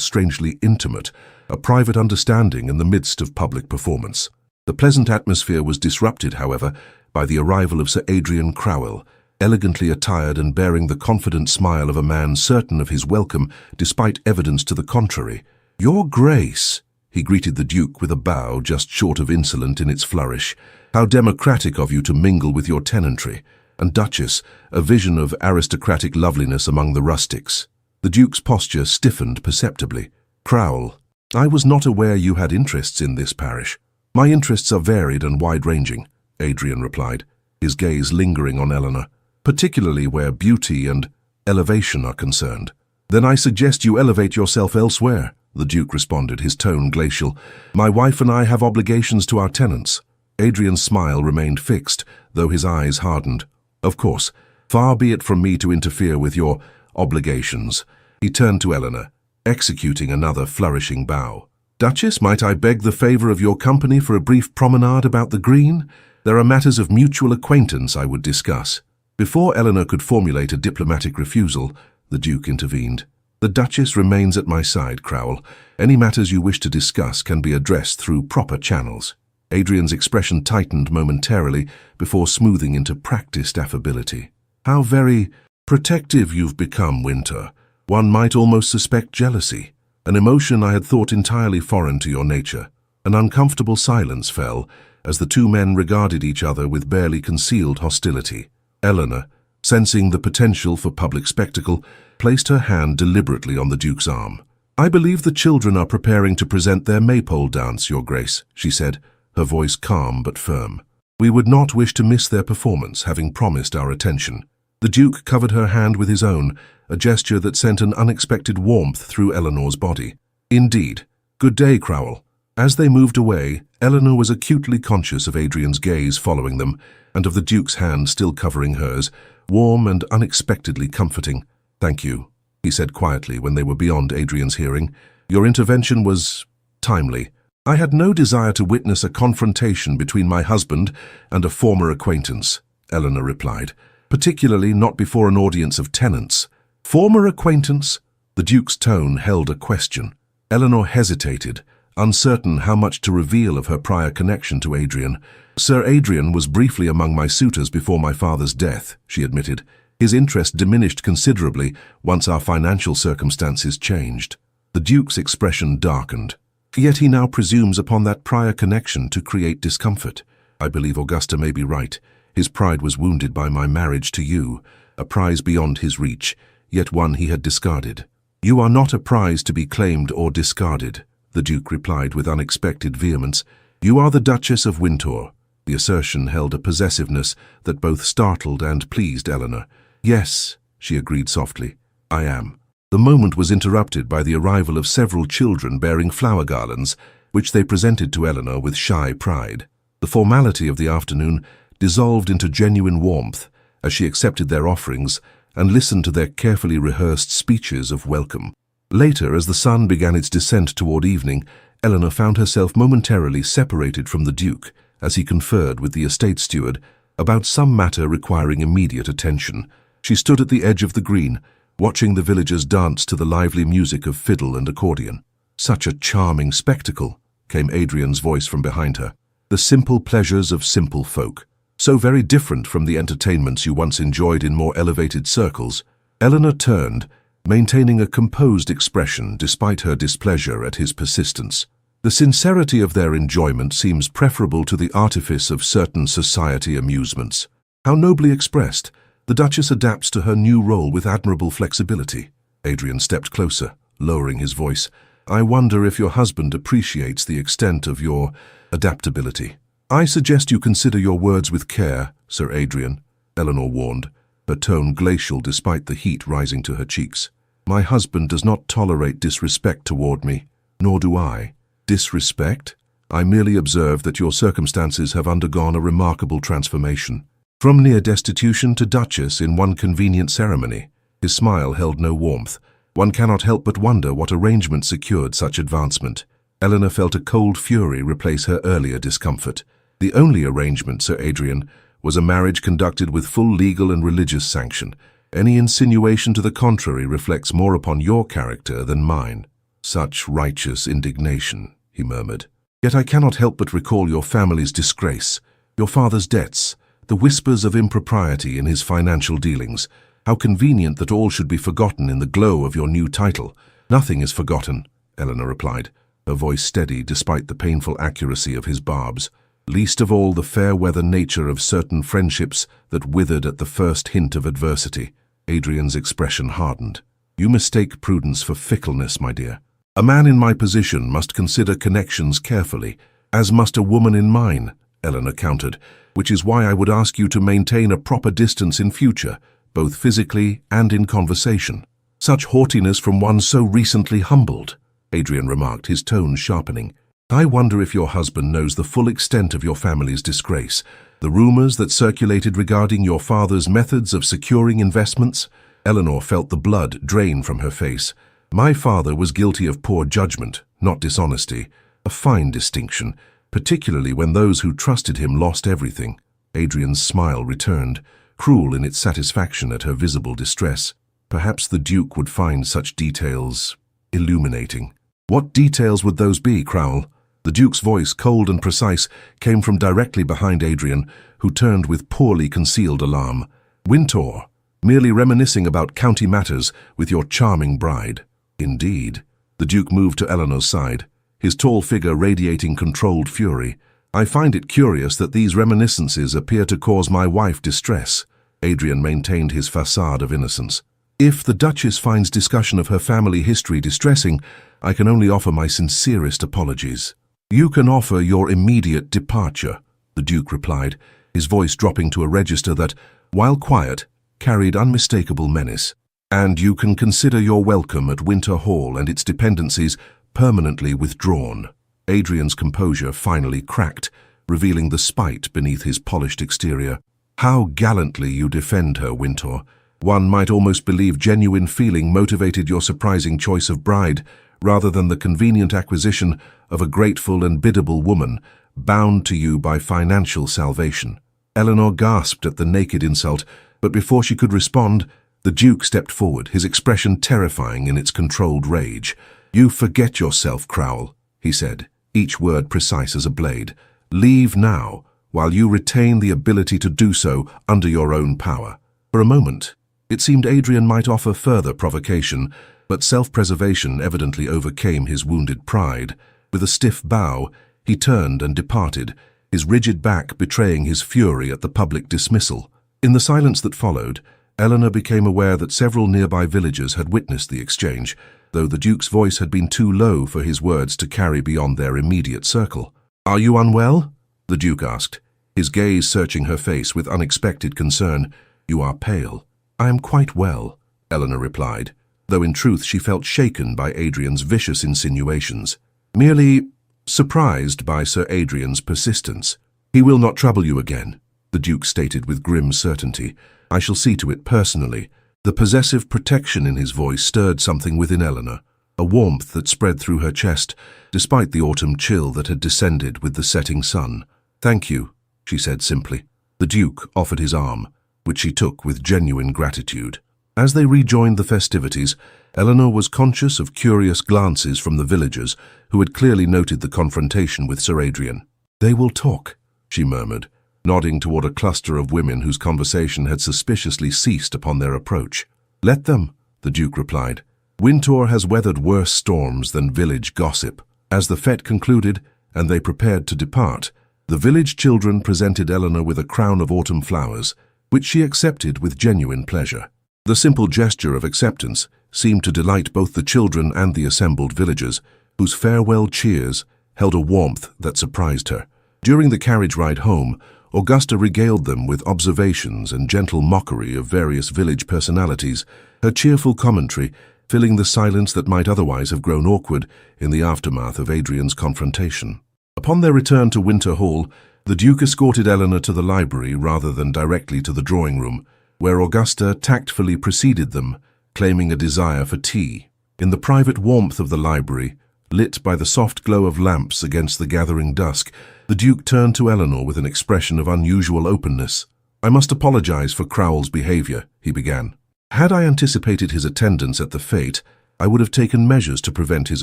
strangely intimate, a private understanding in the midst of public performance. The pleasant atmosphere was disrupted, however, by the arrival of Sir Adrian Crowell, elegantly attired and bearing the confident smile of a man certain of his welcome despite evidence to the contrary. "Your Grace," he greeted the Duke with a bow just short of insolent in its flourish. "How democratic of you to mingle with your tenantry." And Duchess, a vision of aristocratic loveliness among the rustics. The Duke's posture stiffened perceptibly. "Crowell, I was not aware you had interests in this parish." "My interests are varied and wide-ranging," Adrian replied, his gaze lingering on Eleanor, "particularly where beauty and elevation are concerned." "Then I suggest you elevate yourself elsewhere," the Duke responded, his tone glacial. "My wife and I have obligations to our tenants." Adrian's smile remained fixed, though his eyes hardened. "Of course, far be it from me to interfere with your obligations." He turned to Eleanor, executing another flourishing bow. "Duchess, might I beg the favor of your company for a brief promenade about the green? There are matters of mutual acquaintance I would discuss." Before Eleanor could formulate a diplomatic refusal, the Duke intervened. "The Duchess remains at my side, Crowell. Any matters you wish to discuss can be addressed through proper channels." Adrian's expression tightened momentarily before smoothing into practiced affability. "How very protective you've become, Winter. One might almost suspect jealousy, an emotion I had thought entirely foreign to your nature." An uncomfortable silence fell as the two men regarded each other with barely concealed hostility. Eleanor, sensing the potential for public spectacle, placed her hand deliberately on the Duke's arm. "I believe the children are preparing to present their maypole dance, Your Grace," she said, her voice calm but firm. "We would not wish to miss their performance, having promised our attention." The Duke covered her hand with his own, a gesture that sent an unexpected warmth through Eleanor's body. "Indeed. Good day, Crowell." As they moved away, Eleanor was acutely conscious of Adrian's gaze following them, and of the Duke's hand still covering hers, warm and unexpectedly comforting. "Thank you," he said quietly when they were beyond Adrian's hearing. "Your intervention was timely. I had no desire to witness a confrontation between my husband and a former acquaintance," Eleanor replied, "particularly not before an audience of tenants." "Former acquaintance?" The Duke's tone held a question. Eleanor hesitated, uncertain how much to reveal of her prior connection to Adrian. "Sir Adrian was briefly among my suitors before my father's death," she admitted. "His interest diminished considerably once our financial circumstances changed." The Duke's expression darkened. "Yet he now presumes upon that prior connection to create discomfort. I believe Augusta may be right. His pride was wounded by my marriage to you, a prize beyond his reach, yet one he had discarded." "You are not a prize to be claimed or discarded," the Duke replied with unexpected vehemence. "You are the Duchess of Wintour." The assertion held a possessiveness that both startled and pleased Eleanor. "Yes," she agreed softly, "I am." The moment was interrupted by the arrival of several children bearing flower garlands, which they presented to Eleanor with shy pride. The formality of the afternoon dissolved into genuine warmth as she accepted their offerings and listened to their carefully rehearsed speeches of welcome. Later, as the sun began its descent toward evening, Eleanor found herself momentarily separated from the Duke as he conferred with the estate steward about some matter requiring immediate attention. She stood at the edge of the green, watching the villagers dance to the lively music of fiddle and accordion. "Such a charming spectacle," came Adrian's voice from behind her. "The simple pleasures of simple folk. So very different from the entertainments you once enjoyed in more elevated circles." Eleanor turned, maintaining a composed expression despite her displeasure at his persistence. The sincerity of their enjoyment seems preferable to the artifice of certain society amusements. How nobly expressed! The Duchess adapts to her new role with admirable flexibility. Adrian stepped closer, lowering his voice. "I wonder if your husband appreciates the extent of your adaptability." "I suggest you consider your words with care, Sir Adrian," Eleanor warned, her tone glacial despite the heat rising to her cheeks. "My husband does not tolerate disrespect toward me, nor do I." "Disrespect? I merely observe that your circumstances have undergone a remarkable transformation. From near destitution to duchess in one convenient ceremony." His smile held no warmth. One cannot help but wonder what arrangement secured such advancement. Eleanor felt a cold fury replace her earlier discomfort. "The only arrangement, Sir Adrian, was a marriage conducted with full legal and religious sanction. Any insinuation to the contrary reflects more upon your character than mine." "Such righteous indignation," he murmured. "Yet I cannot help but recall your family's disgrace, your father's debts, the whispers of impropriety in his financial dealings. How convenient that all should be forgotten in the glow of your new title." "Nothing is forgotten," Eleanor replied, her voice steady despite the painful accuracy of his barbs. "Least of all the fair-weather nature of certain friendships that withered at the first hint of adversity." Adrian's expression hardened. "You mistake prudence for fickleness, my dear. A man in my position must consider connections carefully, as must a woman in mine," Eleanor countered, "which is why I would ask you to maintain a proper distance in future, both physically and in conversation." "Such haughtiness from one so recently humbled," Adrian remarked, his tone sharpening. "I wonder if your husband knows the full extent of your family's disgrace, the rumors that circulated regarding your father's methods of securing investments." Eleanor felt the blood drain from her face. "My father was guilty of poor judgment, not dishonesty. A fine distinction, particularly when those who trusted him lost everything." Adrian's smile returned, cruel in its satisfaction at her visible distress. Perhaps the Duke would find such details illuminating. "What details would those be, Crowell?" The Duke's voice, cold and precise, came from directly behind Adrian, who turned with poorly concealed alarm. "Wintour, merely reminiscing about county matters with your charming bride." "Indeed." The Duke moved to Eleanor's side, his tall figure radiating controlled fury. "I find it curious that these reminiscences appear to cause my wife distress." Adrian maintained his facade of innocence. "If the Duchess finds discussion of her family history distressing, I can only offer my sincerest apologies." "You can offer your immediate departure," the Duke replied, his voice dropping to a register that, while quiet, carried unmistakable menace. "And you can consider your welcome at Winter Hall and its dependencies permanently withdrawn." Adrian's composure finally cracked, revealing the spite beneath his polished exterior. "How gallantly you defend her, Wintour. One might almost believe genuine feeling motivated your surprising choice of bride, rather than the convenient acquisition of a grateful and biddable woman, bound to you by financial salvation." Eleanor gasped at the naked insult, but before she could respond, the Duke stepped forward, his expression terrifying in its controlled rage. "You forget yourself, Crowell," he said, each word precise as a blade. "Leave now, while you retain the ability to do so under your own power." For a moment, it seemed Adrian might offer further provocation, but self-preservation evidently overcame his wounded pride. With a stiff bow, he turned and departed, his rigid back betraying his fury at the public dismissal. In the silence that followed, Eleanor became aware that several nearby villagers had witnessed the exchange, though the Duke's voice had been too low for his words to carry beyond their immediate circle. "Are you unwell?" the Duke asked, his gaze searching her face with unexpected concern. "You are pale." "I am quite well," Eleanor replied, though in truth she felt shaken by Adrian's vicious insinuations. "Merely surprised by Sir Adrian's persistence." "He will not trouble you again," the Duke stated with grim certainty. "I shall see to it personally." The possessive protection in his voice stirred something within Eleanor, a warmth that spread through her chest, despite the autumn chill that had descended with the setting sun. "Thank you," she said simply. The Duke offered his arm, which she took with genuine gratitude. As they rejoined the festivities, Eleanor was conscious of curious glances from the villagers who had clearly noted the confrontation with Sir Adrian. "They will talk," she murmured, nodding toward a cluster of women whose conversation had suspiciously ceased upon their approach. "Let them," the Duke replied. "Wintour has weathered worse storms than village gossip." As the fete concluded and they prepared to depart, the village children presented Eleanor with a crown of autumn flowers, which she accepted with genuine pleasure. The simple gesture of acceptance seemed to delight both the children and the assembled villagers, whose farewell cheers held a warmth that surprised her. During the carriage ride home, Augusta regaled them with observations and gentle mockery of various village personalities, her cheerful commentary filling the silence that might otherwise have grown awkward in the aftermath of Adrian's confrontation. Upon their return to Winter Hall, the Duke escorted Eleanor to the library rather than directly to the drawing room, where Augusta tactfully preceded them, claiming a desire for tea. In the private warmth of the library, lit by the soft glow of lamps against the gathering dusk, the Duke turned to Eleanor with an expression of unusual openness. "I must apologize for Crowell's behavior," he began. "Had I anticipated his attendance at the fete, I would have taken measures to prevent his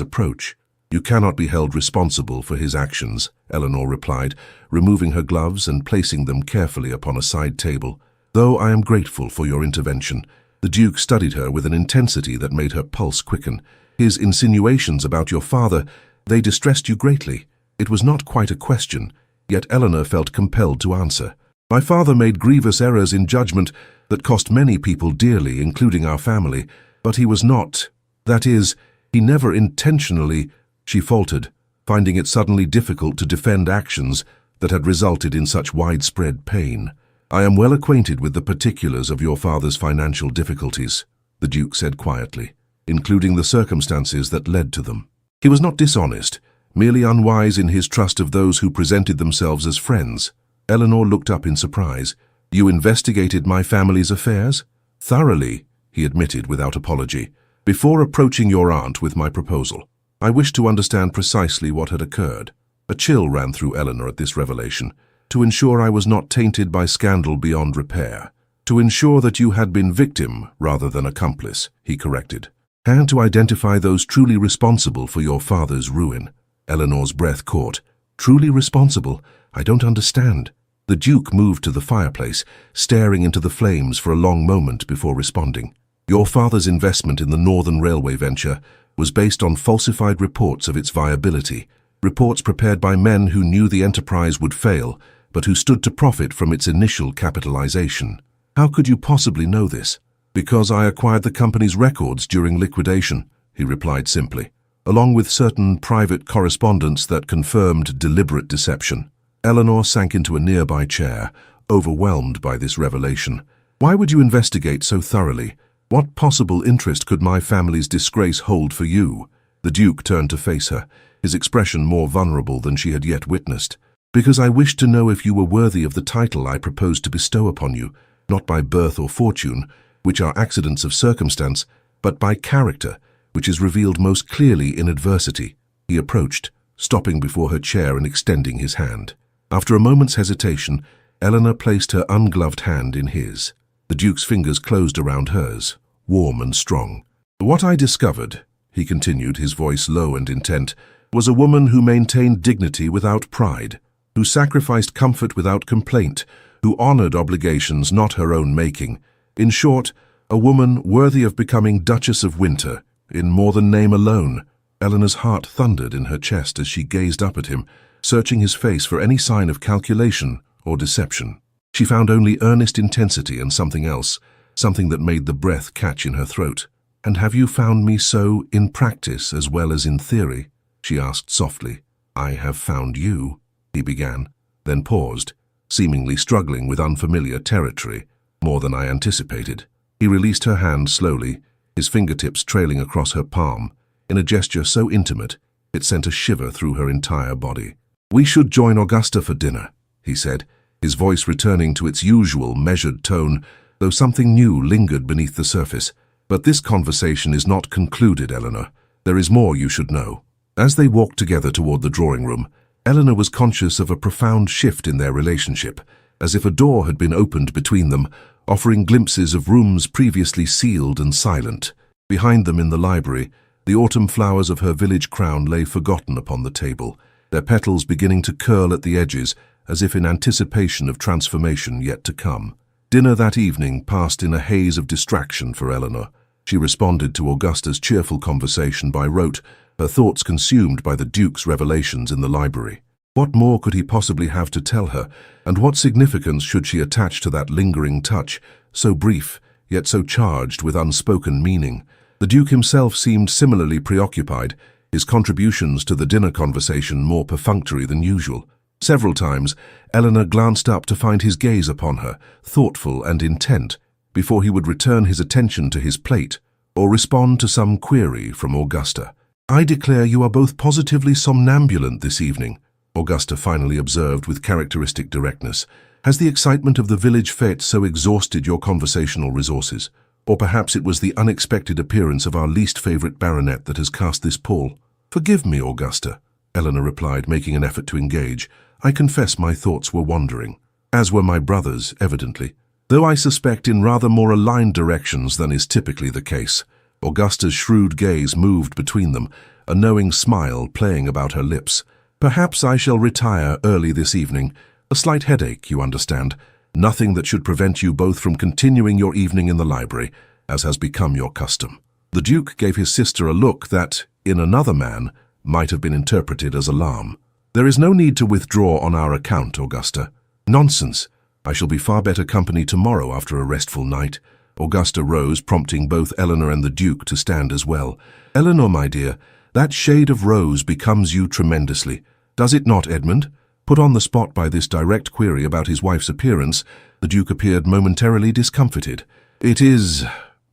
approach." "You cannot be held responsible for his actions," Eleanor replied, removing her gloves and placing them carefully upon a side table. "Though I am grateful for your intervention." The Duke studied her with an intensity that made her pulse quicken. "His insinuations about your father, they distressed you greatly." It was not quite a question, yet Eleanor felt compelled to answer. "My father made grievous errors in judgment that cost many people dearly, including our family, but he was not. That is, he never intentionally," she faltered, finding it suddenly difficult to defend actions that had resulted in such widespread pain. "I am well acquainted with the particulars of your father's financial difficulties," the Duke said quietly, "including the circumstances that led to them. He was not dishonest, merely unwise in his trust of those who presented themselves as friends." Eleanor looked up in surprise. "You investigated my family's affairs?" "Thoroughly," he admitted without apology, "before approaching your aunt with my proposal. I wished to understand precisely what had occurred." A chill ran through Eleanor at this revelation. "To ensure I was not tainted by scandal beyond repair. To ensure that you had been victim rather than accomplice," he corrected. "And to identify those truly responsible for your father's ruin." Eleanor's breath caught. "Truly responsible? I don't understand." The Duke moved to the fireplace, staring into the flames for a long moment before responding. "Your father's investment in the Northern Railway venture was based on falsified reports of its viability, reports prepared by men who knew the enterprise would fail, but who stood to profit from its initial capitalization." "How could you possibly know this?" "Because I acquired the company's records during liquidation," he replied simply, "along with certain private correspondence that confirmed deliberate deception." Eleanor sank into a nearby chair, overwhelmed by this revelation. "Why would you investigate so thoroughly? What possible interest could my family's disgrace hold for you?" The Duke turned to face her, his expression more vulnerable than she had yet witnessed. "Because I wished to know if you were worthy of the title I proposed to bestow upon you, not by birth or fortune, which are accidents of circumstance, but by character, which is revealed most clearly in adversity." He approached, stopping before her chair and extending his hand. After a moment's hesitation, Eleanor placed her ungloved hand in his. The Duke's fingers closed around hers, warm and strong. "What I discovered," he continued, his voice low and intent, "was a woman who maintained dignity without pride, who sacrificed comfort without complaint, who honored obligations not her own making. In short, a woman worthy of becoming Duchess of Winter, in more than name alone." Eleanor's heart thundered in her chest as she gazed up at him, searching his face for any sign of calculation or deception. She found only earnest intensity and something else, something that made the breath catch in her throat. "And have you found me so in practice as well as in theory?" she asked softly. "I have found you," he began, then paused, seemingly struggling with unfamiliar territory, more than I anticipated. He released her hand slowly, his fingertips trailing across her palm, in a gesture so intimate it sent a shiver through her entire body. "We should join Augusta for dinner," he said, his voice returning to its usual measured tone, though something new lingered beneath the surface. "But this conversation is not concluded, Eleanor. There is more you should know." As they walked together toward the drawing room, Eleanor was conscious of a profound shift in their relationship, as if a door had been opened between them, offering glimpses of rooms previously sealed and silent. Behind them in the library, the autumn flowers of her village crown lay forgotten upon the table, their petals beginning to curl at the edges as if in anticipation of transformation yet to come. Dinner that evening passed in a haze of distraction for Eleanor. She responded to Augusta's cheerful conversation by rote, her thoughts consumed by the Duke's revelations in the library. What more could he possibly have to tell her, and what significance should she attach to that lingering touch, so brief, yet so charged with unspoken meaning? The Duke himself seemed similarly preoccupied, his contributions to the dinner conversation more perfunctory than usual. Several times, Eleanor glanced up to find his gaze upon her, thoughtful and intent, before he would return his attention to his plate or respond to some query from Augusta. "I declare you are both positively somnambulant this evening," Augusta finally observed with characteristic directness. "Has the excitement of the village fete so exhausted your conversational resources? Or perhaps it was the unexpected appearance of our least favorite baronet that has cast this pall?" "Forgive me, Augusta," Eleanor replied, making an effort to engage. "I confess my thoughts were wandering, as were my brother's, evidently, though I suspect in rather more aligned directions than is typically the case." Augusta's shrewd gaze moved between them, a knowing smile playing about her lips. "Perhaps I shall retire early this evening. A slight headache, you understand. Nothing that should prevent you both from continuing your evening in the library, as has become your custom." The Duke gave his sister a look that, in another man, might have been interpreted as alarm. "There is no need to withdraw on our account, Augusta." "Nonsense. I shall be far better company tomorrow after a restful night." Augusta rose, prompting both Eleanor and the Duke to stand as well. "Eleanor, my dear, that shade of rose becomes you tremendously. Does it not, Edmund?" Put on the spot by this direct query about his wife's appearance, the Duke appeared momentarily discomfited. "It is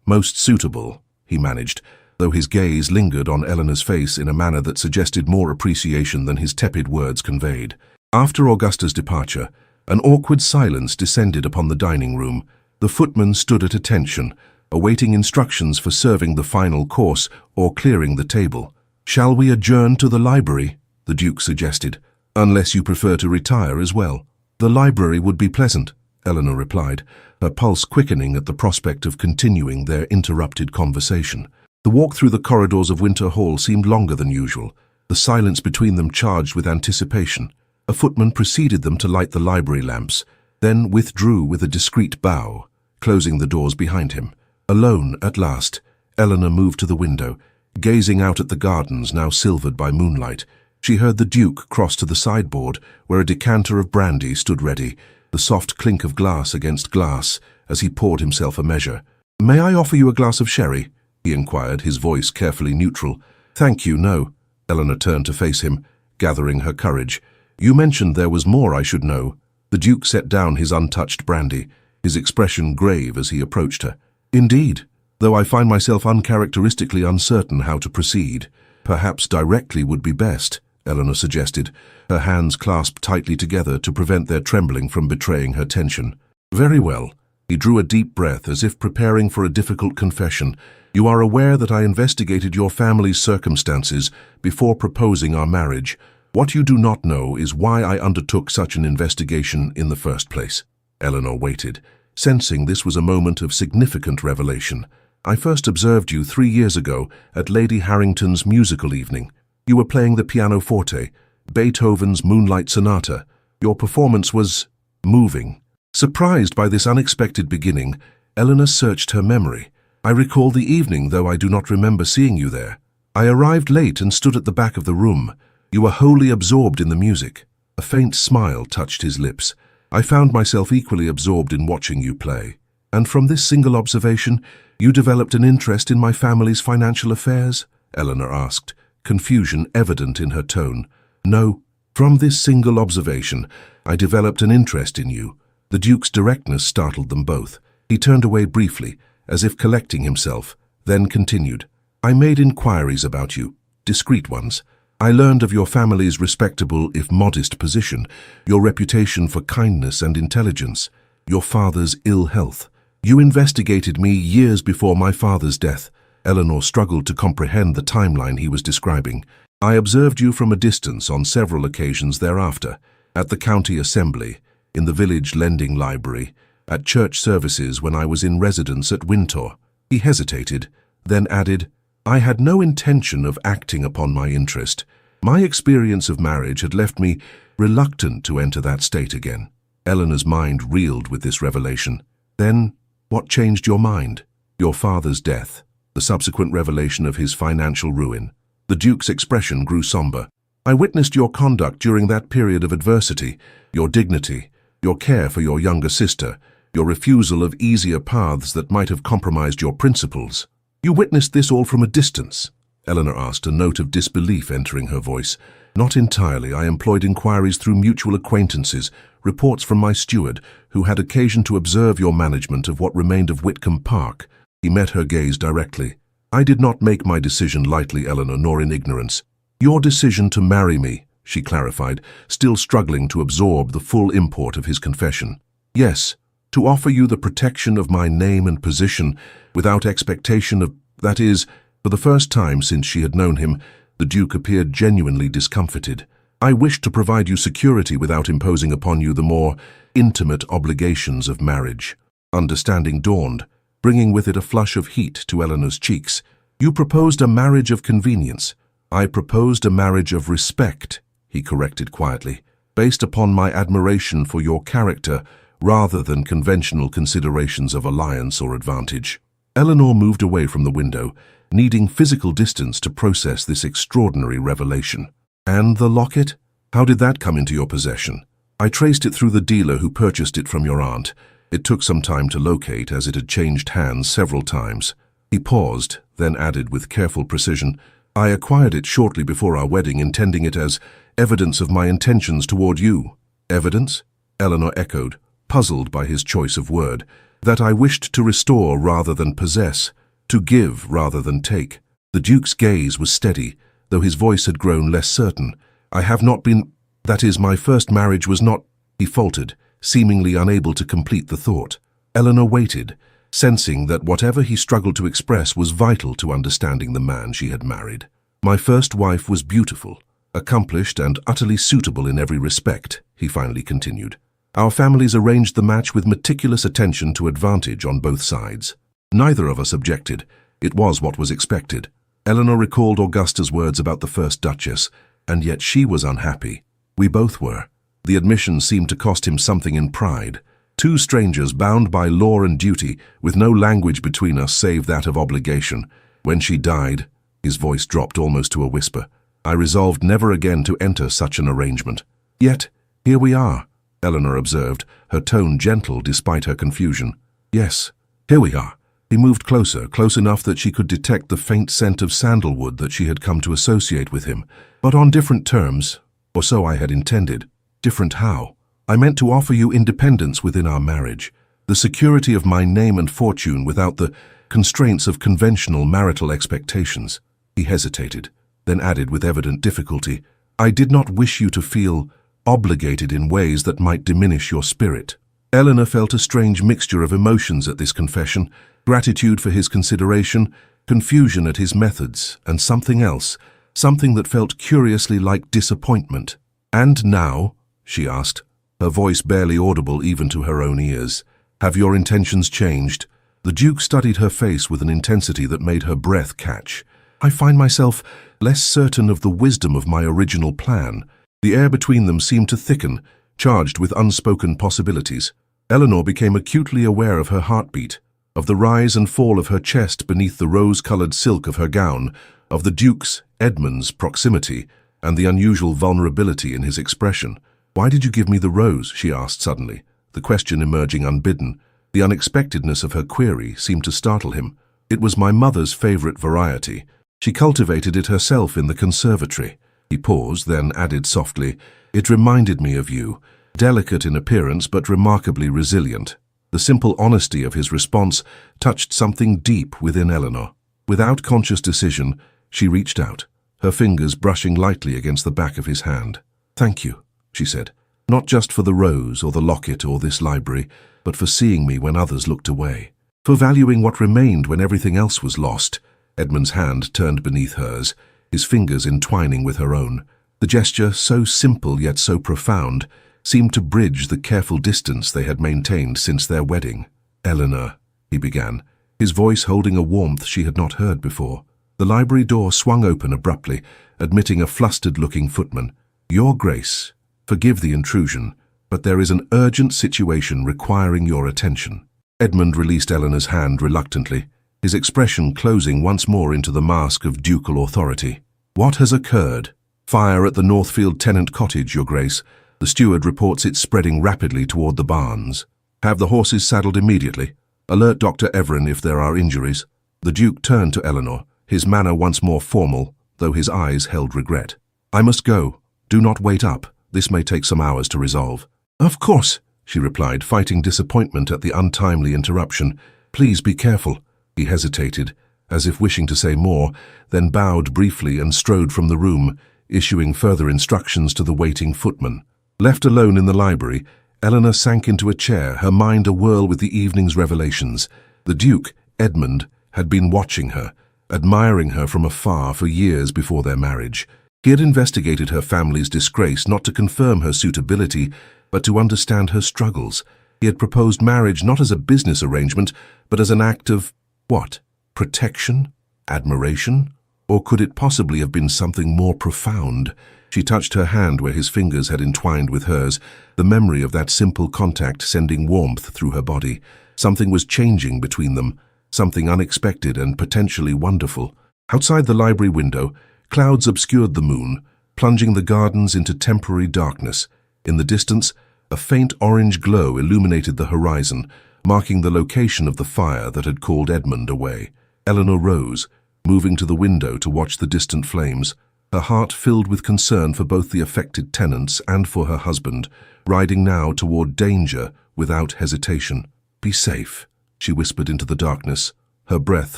most suitable," he managed, though his gaze lingered on Eleanor's face in a manner that suggested more appreciation than his tepid words conveyed. After Augusta's departure, an awkward silence descended upon the dining room. The footman stood at attention, awaiting instructions for serving the final course or clearing the table. "Shall we adjourn to the library?" the Duke suggested. "Unless you prefer to retire as well." "The library would be pleasant," Eleanor replied, her pulse quickening at the prospect of continuing their interrupted conversation. The walk through the corridors of Winter Hall seemed longer than usual, the silence between them charged with anticipation. A footman preceded them to light the library lamps, then withdrew with a discreet bow, closing the doors behind him. Alone, at last, Eleanor moved to the window, gazing out at the gardens now silvered by moonlight. She heard the Duke cross to the sideboard, where a decanter of brandy stood ready, the soft clink of glass against glass as he poured himself a measure. "May I offer you a glass of sherry?" he inquired, his voice carefully neutral. "Thank you, no." Eleanor turned to face him, gathering her courage. "You mentioned there was more I should know." The Duke set down his untouched brandy, his expression grave as he approached her. "Indeed, though I find myself uncharacteristically uncertain how to proceed. Perhaps directly would be best," Eleanor suggested, her hands clasped tightly together to prevent their trembling from betraying her tension. "Very well." He drew a deep breath as if preparing for a difficult confession. "You are aware that I investigated your family's circumstances before proposing our marriage. What you do not know is why I undertook such an investigation in the first place." Eleanor waited, sensing this was a moment of significant revelation. "I first observed you 3 years ago at Lady Harrington's musical evening. You were playing the pianoforte, Beethoven's Moonlight Sonata. Your performance was moving." Surprised by this unexpected beginning, Eleanor searched her memory. "I recall the evening, though I do not remember seeing you there. I arrived late and stood at the back of the room. You were wholly absorbed in the music." A faint smile touched his lips. "I found myself equally absorbed in watching you play. And from this single observation, you developed an interest in my family's financial affairs?" Eleanor asked, confusion evident in her tone. "No. From this single observation, I developed an interest in you." The Duke's directness startled them both. He turned away briefly, as if collecting himself, then continued. "I made inquiries about you, discreet ones. I learned of your family's respectable, if modest, position, your reputation for kindness and intelligence, your father's ill health. You investigated me years before my father's death." Eleanor struggled to comprehend the timeline he was describing. "I observed you from a distance on several occasions thereafter, at the county assembly, in the village lending library, at church services when I was in residence at Windsor." He hesitated, then added, "I had no intention of acting upon my interest. My experience of marriage had left me reluctant to enter that state again." Eleanor's mind reeled with this revelation. "Then, what changed your mind?" "Your father's death, the subsequent revelation of his financial ruin." The Duke's expression grew somber. "I witnessed your conduct during that period of adversity, your dignity, your care for your younger sister, your refusal of easier paths that might have compromised your principles." "You witnessed this all from a distance?" Eleanor asked, a note of disbelief entering her voice. "Not entirely. I employed inquiries through mutual acquaintances, reports from my steward, who had occasion to observe your management of what remained of Whitcomb Park." He met her gaze directly. "I did not make my decision lightly, Eleanor, nor in ignorance." "Your decision to marry me," she clarified, still struggling to absorb the full import of his confession. "Yes, to offer you the protection of my name and position, without expectation of, that is." For the first time since she had known him, the Duke appeared genuinely discomfited. "I wished to provide you security without imposing upon you the more intimate obligations of marriage." Understanding dawned, bringing with it a flush of heat to Eleanor's cheeks. "You proposed a marriage of convenience." "I proposed a marriage of respect," he corrected quietly, "based upon my admiration for your character rather than conventional considerations of alliance or advantage." Eleanor moved away from the window, needing physical distance to process this extraordinary revelation. "And the locket? How did that come into your possession?" "I traced it through the dealer who purchased it from your aunt. It took some time to locate, as it had changed hands several times." He paused, then added with careful precision, "I acquired it shortly before our wedding, intending it as evidence of my intentions toward you." "Evidence?" Eleanor echoed, puzzled by his choice of word. "That I wished to restore rather than possess, to give rather than take." The Duke's gaze was steady, though his voice had grown less certain. "I have not been, that is, my first marriage was not," he faltered, seemingly unable to complete the thought. Eleanor waited, sensing that whatever he struggled to express was vital to understanding the man she had married. "My first wife was beautiful, accomplished and utterly suitable in every respect," he finally continued. "Our families arranged the match with meticulous attention to advantage on both sides. Neither of us objected. It was what was expected." Eleanor recalled Augusta's words about the first Duchess, and yet she was unhappy. "We both were." The admission seemed to cost him something in pride. "Two strangers bound by law and duty, with no language between us save that of obligation. When she died," his voice dropped almost to a whisper, "I resolved never again to enter such an arrangement." "Yet, here we are," Eleanor observed, her tone gentle despite her confusion. "Yes, here we are." He moved closer, close enough that she could detect the faint scent of sandalwood that she had come to associate with him. "But on different terms, or so I had intended." "Different how?" "I meant to offer you independence within our marriage, the security of my name and fortune without the constraints of conventional marital expectations." He hesitated, then added with evident difficulty, "I did not wish you to feel obligated in ways that might diminish your spirit." Eleanor felt a strange mixture of emotions at this confession, gratitude for his consideration, confusion at his methods, and something else, something that felt curiously like disappointment. "And now?" she asked, her voice barely audible even to her own ears. "Have your intentions changed?" The Duke studied her face with an intensity that made her breath catch. "I find myself less certain of the wisdom of my original plan." The air between them seemed to thicken, charged with unspoken possibilities. Eleanor became acutely aware of her heartbeat, of the rise and fall of her chest beneath the rose-colored silk of her gown, of the Duke's, Edmund's, proximity, and the unusual vulnerability in his expression. "Why did you give me the rose?" she asked suddenly, the question emerging unbidden. The unexpectedness of her query seemed to startle him. "It was my mother's favorite variety. She cultivated it herself in the conservatory." He paused, then added softly, "It reminded me of you, delicate in appearance but remarkably resilient." The simple honesty of his response touched something deep within Eleanor. Without conscious decision, she reached out, her fingers brushing lightly against the back of his hand. "Thank you," she said, "not just for the rose or the locket or this library, but for seeing me when others looked away, for valuing what remained when everything else was lost." Edmund's hand turned beneath hers, his fingers entwining with her own. The gesture, so simple yet so profound, seemed to bridge the careful distance they had maintained since their wedding. "Eleanor," he began, his voice holding a warmth she had not heard before. The library door swung open abruptly, admitting a flustered-looking footman. "Your Grace, forgive the intrusion, but there is an urgent situation requiring your attention." Edmund released Eleanor's hand reluctantly, his expression closing once more into the mask of ducal authority. "What has occurred?" "Fire at the Northfield tenant cottage, Your Grace. The steward reports it spreading rapidly toward the barns. Have the horses saddled immediately. Alert Dr. Everin if there are injuries." The Duke turned to Eleanor, his manner once more formal, though his eyes held regret. "I must go. Do not wait up. This may take some hours to resolve." "Of course," she replied, fighting disappointment at the untimely interruption. "Please be careful." He hesitated, as if wishing to say more, then bowed briefly and strode from the room, issuing further instructions to the waiting footman. Left alone in the library, Eleanor sank into a chair, her mind awhirl with the evening's revelations. The Duke, Edmund, had been watching her, admiring her from afar for years before their marriage. He had investigated her family's disgrace not to confirm her suitability, but to understand her struggles. He had proposed marriage not as a business arrangement, but as an act of, what? Protection? Admiration? Or could it possibly have been something more profound? She touched her hand where his fingers had entwined with hers, the memory of that simple contact sending warmth through her body. Something was changing between them, something unexpected and potentially wonderful. Outside the library window, clouds obscured the moon, plunging the gardens into temporary darkness. In the distance, a faint orange glow illuminated the horizon, marking the location of the fire that had called Edmund away. Eleanor rose, moving to the window to watch the distant flames, her heart filled with concern for both the affected tenants and for her husband, riding now toward danger without hesitation. "Be safe," she whispered into the darkness, her breath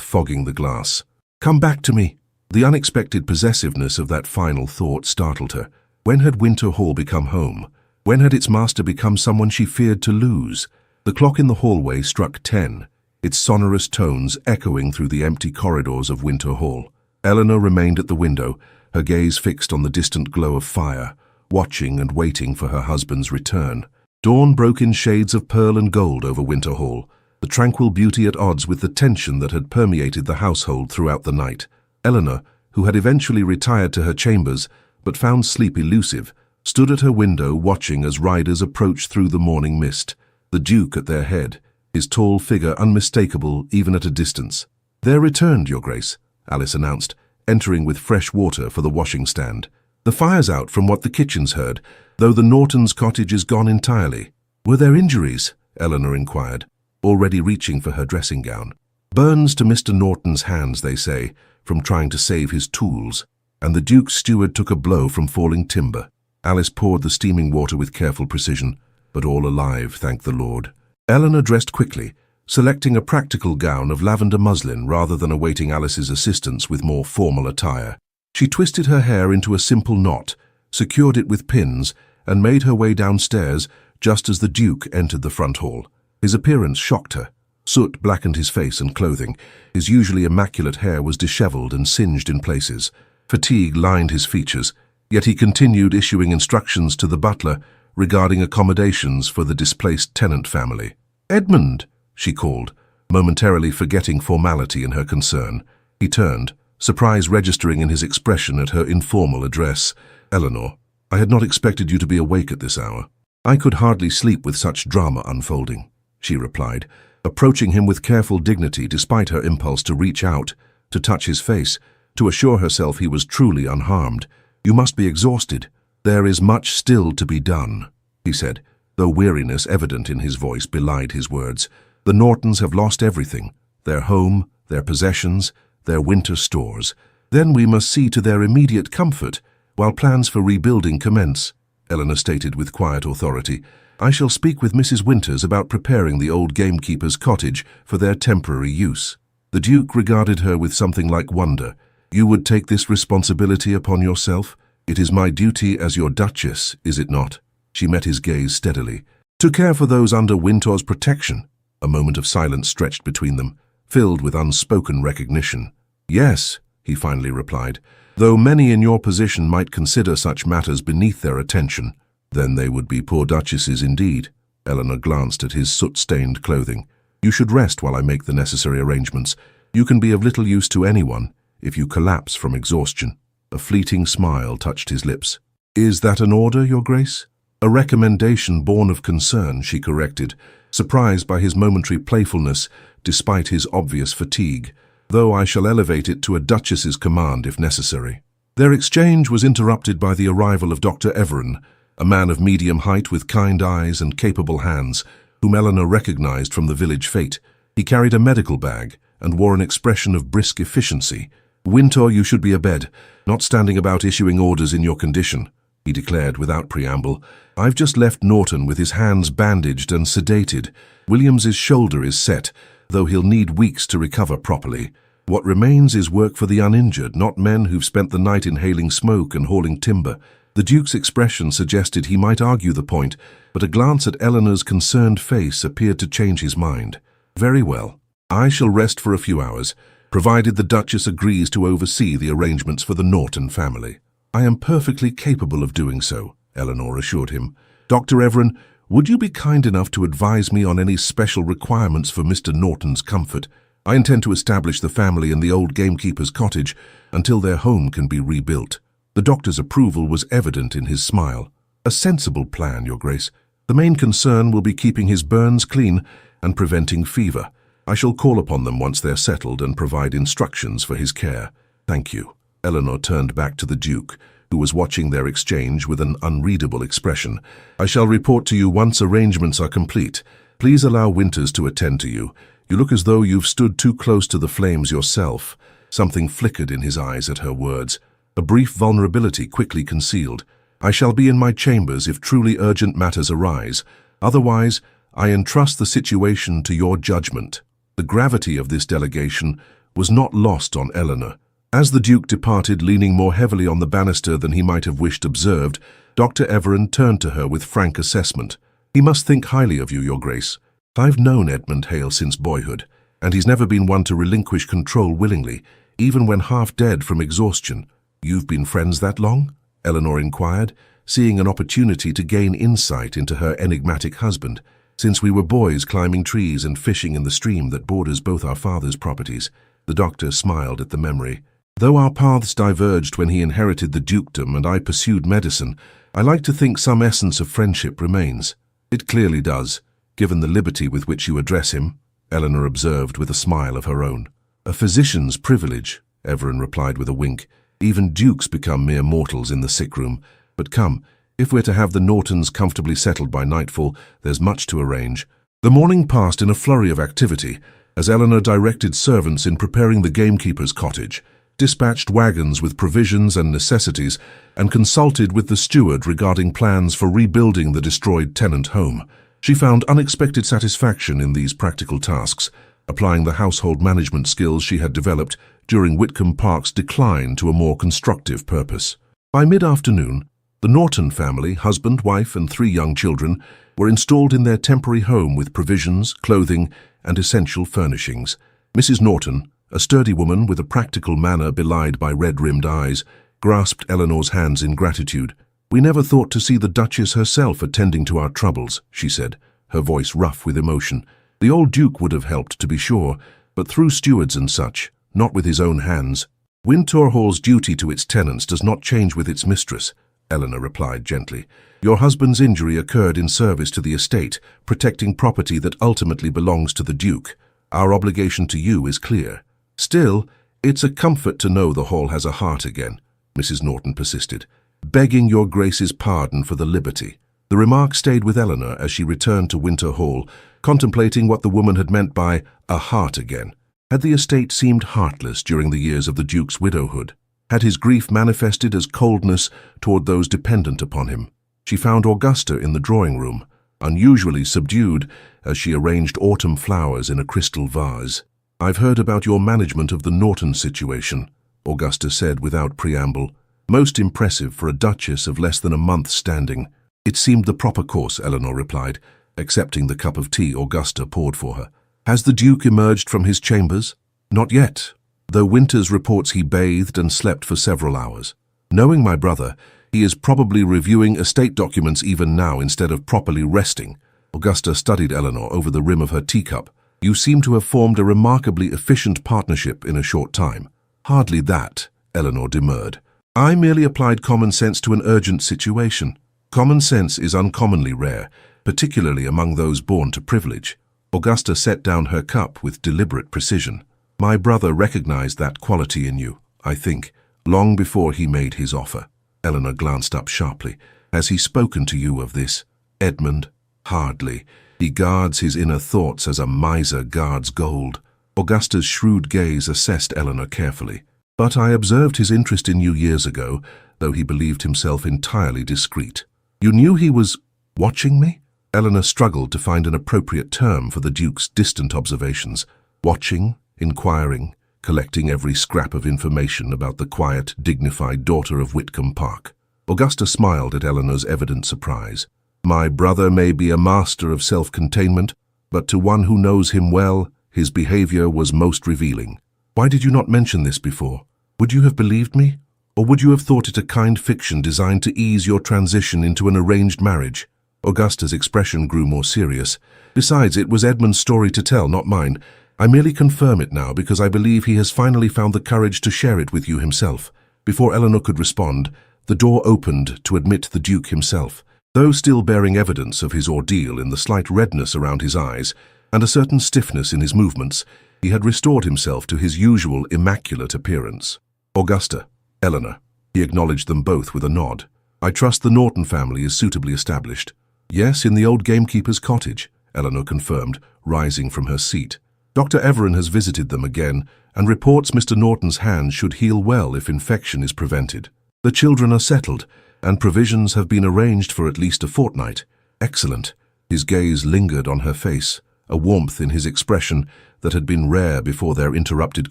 fogging the glass. "Come back to me." The unexpected possessiveness of that final thought startled her. When had Winter Hall become home? When had its master become someone she feared to lose? The clock in the hallway struck 10, its sonorous tones echoing through the empty corridors of Winter Hall. Eleanor remained at the window, her gaze fixed on the distant glow of fire, watching and waiting for her husband's return. Dawn broke in shades of pearl and gold over Winter Hall, the tranquil beauty at odds with the tension that had permeated the household throughout the night. Eleanor, who had eventually retired to her chambers, but found sleep elusive, stood at her window watching as riders approached through the morning mist, the Duke at their head, his tall figure unmistakable even at a distance. "They're returned, Your Grace," Alice announced, entering with fresh water for the washing stand. "The fire's out from what the kitchen's heard, though the Nortons' cottage is gone entirely." "Were there injuries?" Eleanor inquired, already reaching for her dressing gown. "Burns to Mr. Norton's hands, they say, from trying to save his tools, and the Duke's steward took a blow from falling timber." Alice poured the steaming water with careful precision, but all alive, thank the Lord. Eleanor dressed quickly, selecting a practical gown of lavender muslin rather than awaiting Alice's assistance with more formal attire. She twisted her hair into a simple knot, secured it with pins, and made her way downstairs just as the Duke entered the front hall. His appearance shocked her. Soot blackened his face and clothing. His usually immaculate hair was disheveled and singed in places. Fatigue lined his features, yet he continued issuing instructions to the butler regarding accommodations for the displaced tenant family. "Edmund," she called, momentarily forgetting formality in her concern. He turned, surprise registering in his expression at her informal address. "Eleanor, I had not expected you to be awake at this hour." "I could hardly sleep with such drama unfolding," she replied, approaching him with careful dignity despite her impulse to reach out, to touch his face, to assure herself he was truly unharmed. "You must be exhausted. There is much still to be done," he said, though weariness evident in his voice belied his words. "The Nortons have lost everything, their home, their possessions, their winter stores. Then we must see to their immediate comfort, while plans for rebuilding commence," Eleanor stated with quiet authority. "I shall speak with Mrs. Winters about preparing the old gamekeeper's cottage for their temporary use." The Duke regarded her with something like wonder. "You would take this responsibility upon yourself? It is my duty as your Duchess, is it not?" She met his gaze steadily. "To care for those under Winter's protection." A moment of silence stretched between them, filled with unspoken recognition. "Yes," he finally replied, "though many in your position might consider such matters beneath their attention." Then they would be poor duchesses indeed. Eleanor glanced at his soot-stained clothing. You should rest while I make the necessary arrangements. You can be of little use to anyone if you collapse from exhaustion. A fleeting smile touched his lips. Is that an order, Your Grace? A recommendation born of concern, she corrected, surprised by his momentary playfulness despite his obvious fatigue, though I shall elevate it to a duchess's command if necessary. Their exchange was interrupted by the arrival of Dr. Everin, a man of medium height with kind eyes and capable hands, whom Eleanor recognized from the village fete. He carried a medical bag and wore an expression of brisk efficiency. Winter, you should be abed, not standing about issuing orders in your condition, he declared without preamble. I've just left Norton with his hands bandaged and sedated. Williams's shoulder is set, though he'll need weeks to recover properly. What remains is work for the uninjured, not men who've spent the night inhaling smoke and hauling timber. The Duke's expression suggested he might argue the point, but a glance at Eleanor's concerned face appeared to change his mind. Very well. I shall rest for a few hours, provided the Duchess agrees to oversee the arrangements for the Norton family. I am perfectly capable of doing so, Eleanor assured him. Dr. Everin, would you be kind enough to advise me on any special requirements for Mr. Norton's comfort? I intend to establish the family in the old gamekeeper's cottage until their home can be rebuilt. The doctor's approval was evident in his smile. A sensible plan, Your Grace. The main concern will be keeping his burns clean and preventing fever. I shall call upon them once they're settled and provide instructions for his care. Thank you. Eleanor turned back to the Duke, who was watching their exchange with an unreadable expression. I shall report to you once arrangements are complete. Please allow Winters to attend to you. You look as though you've stood too close to the flames yourself. Something flickered in his eyes at her words. A brief vulnerability quickly concealed. I shall be in my chambers if truly urgent matters arise. Otherwise, I entrust the situation to your judgment. The gravity of this delegation was not lost on Eleanor. As the Duke departed, leaning more heavily on the banister than he might have wished observed, Dr. Everin turned to her with frank assessment. He must think highly of you, Your Grace. I've known Edmund Hale since boyhood, and he's never been one to relinquish control willingly, even when half dead from exhaustion. You've been friends that long? Eleanor inquired, seeing an opportunity to gain insight into her enigmatic husband. Since we were boys climbing trees and fishing in the stream that borders both our father's properties. The doctor smiled at the memory. Though our paths diverged when he inherited the dukedom and I pursued medicine, I like to think some essence of friendship remains. It clearly does, given the liberty with which you address him, Eleanor observed with a smile of her own. A physician's privilege, Everin replied with a wink. Even dukes become mere mortals in the sick room. But come, if we're to have the Nortons comfortably settled by nightfall, there's much to arrange. The morning passed in a flurry of activity, as Eleanor directed servants in preparing the gamekeeper's cottage, dispatched wagons with provisions and necessities, and consulted with the steward regarding plans for rebuilding the destroyed tenant home. She found unexpected satisfaction in these practical tasks, applying the household management skills she had developed during Whitcomb Park's decline to a more constructive purpose. By mid-afternoon, the Norton family, husband, wife, and 3 young children, were installed in their temporary home with provisions, clothing, and essential furnishings. Mrs. Norton, a sturdy woman with a practical manner belied by red-rimmed eyes, grasped Eleanor's hands in gratitude. We never thought to see the Duchess herself attending to our troubles, she said, her voice rough with emotion. The old Duke would have helped, to be sure, but through stewards and such, not with his own hands. Winter Hall's duty to its tenants does not change with its mistress, Eleanor replied gently. Your husband's injury occurred in service to the estate, protecting property that ultimately belongs to the Duke. Our obligation to you is clear. Still, it's a comfort to know the hall has a heart again, Mrs. Norton persisted, begging your Grace's pardon for the liberty. The remark stayed with Eleanor as she returned to Winter Hall, contemplating what the woman had meant by a heart again. Had the estate seemed heartless during the years of the Duke's widowhood? Had his grief manifested as coldness toward those dependent upon him? She found Augusta in the drawing room, unusually subdued as she arranged autumn flowers in a crystal vase. I've heard about your management of the Norton situation, Augusta said without preamble. Most impressive for a duchess of less than a month's standing. It seemed the proper course, Eleanor replied, accepting the cup of tea Augusta poured for her. Has the Duke emerged from his chambers? Not yet, though Winters reports he bathed and slept for several hours. Knowing my brother, He is probably reviewing estate documents even now instead of properly resting. Augusta studied Eleanor over the rim of her teacup. You seem to have formed a remarkably efficient partnership in a short time. Hardly that, Eleanor demurred. I merely applied common sense to an urgent situation. Common sense is uncommonly rare, particularly among those born to privilege. Augusta set down her cup with deliberate precision. My brother recognized that quality in you, I think, long before he made his offer. Eleanor glanced up sharply. Has he spoken to you of this? Edmund? Hardly. He guards his inner thoughts as a miser guards gold. Augusta's shrewd gaze assessed Eleanor carefully. But I observed his interest in you years ago, though he believed himself entirely discreet. You knew he was watching me? Eleanor struggled to find an appropriate term for the Duke's distant observations. Watching, inquiring, collecting every scrap of information about the quiet, dignified daughter of Whitcomb Park. Augusta smiled at Eleanor's evident surprise. My brother may be a master of self-containment, but to one who knows him well, his behavior was most revealing. Why did you not mention this before? Would you have believed me? Or would you have thought it a kind fiction designed to ease your transition into an arranged marriage? Augusta's expression grew more serious. Besides, it was Edmund's story to tell, not mine. I merely confirm it now because I believe he has finally found the courage to share it with you himself. Before Eleanor could respond, the door opened to admit the Duke himself. Though still bearing evidence of his ordeal in the slight redness around his eyes and a certain stiffness in his movements, he had restored himself to his usual immaculate appearance. Augusta, Eleanor. He acknowledged them both with a nod. I trust the Norton family is suitably established. Yes, in the old gamekeeper's cottage, Eleanor confirmed, rising from her seat. Dr. Everin has visited them again and reports Mr. Norton's hand should heal well if infection is prevented. The children are settled, and provisions have been arranged for at least a fortnight. Excellent. His gaze lingered on her face, a warmth in his expression that had been rare before their interrupted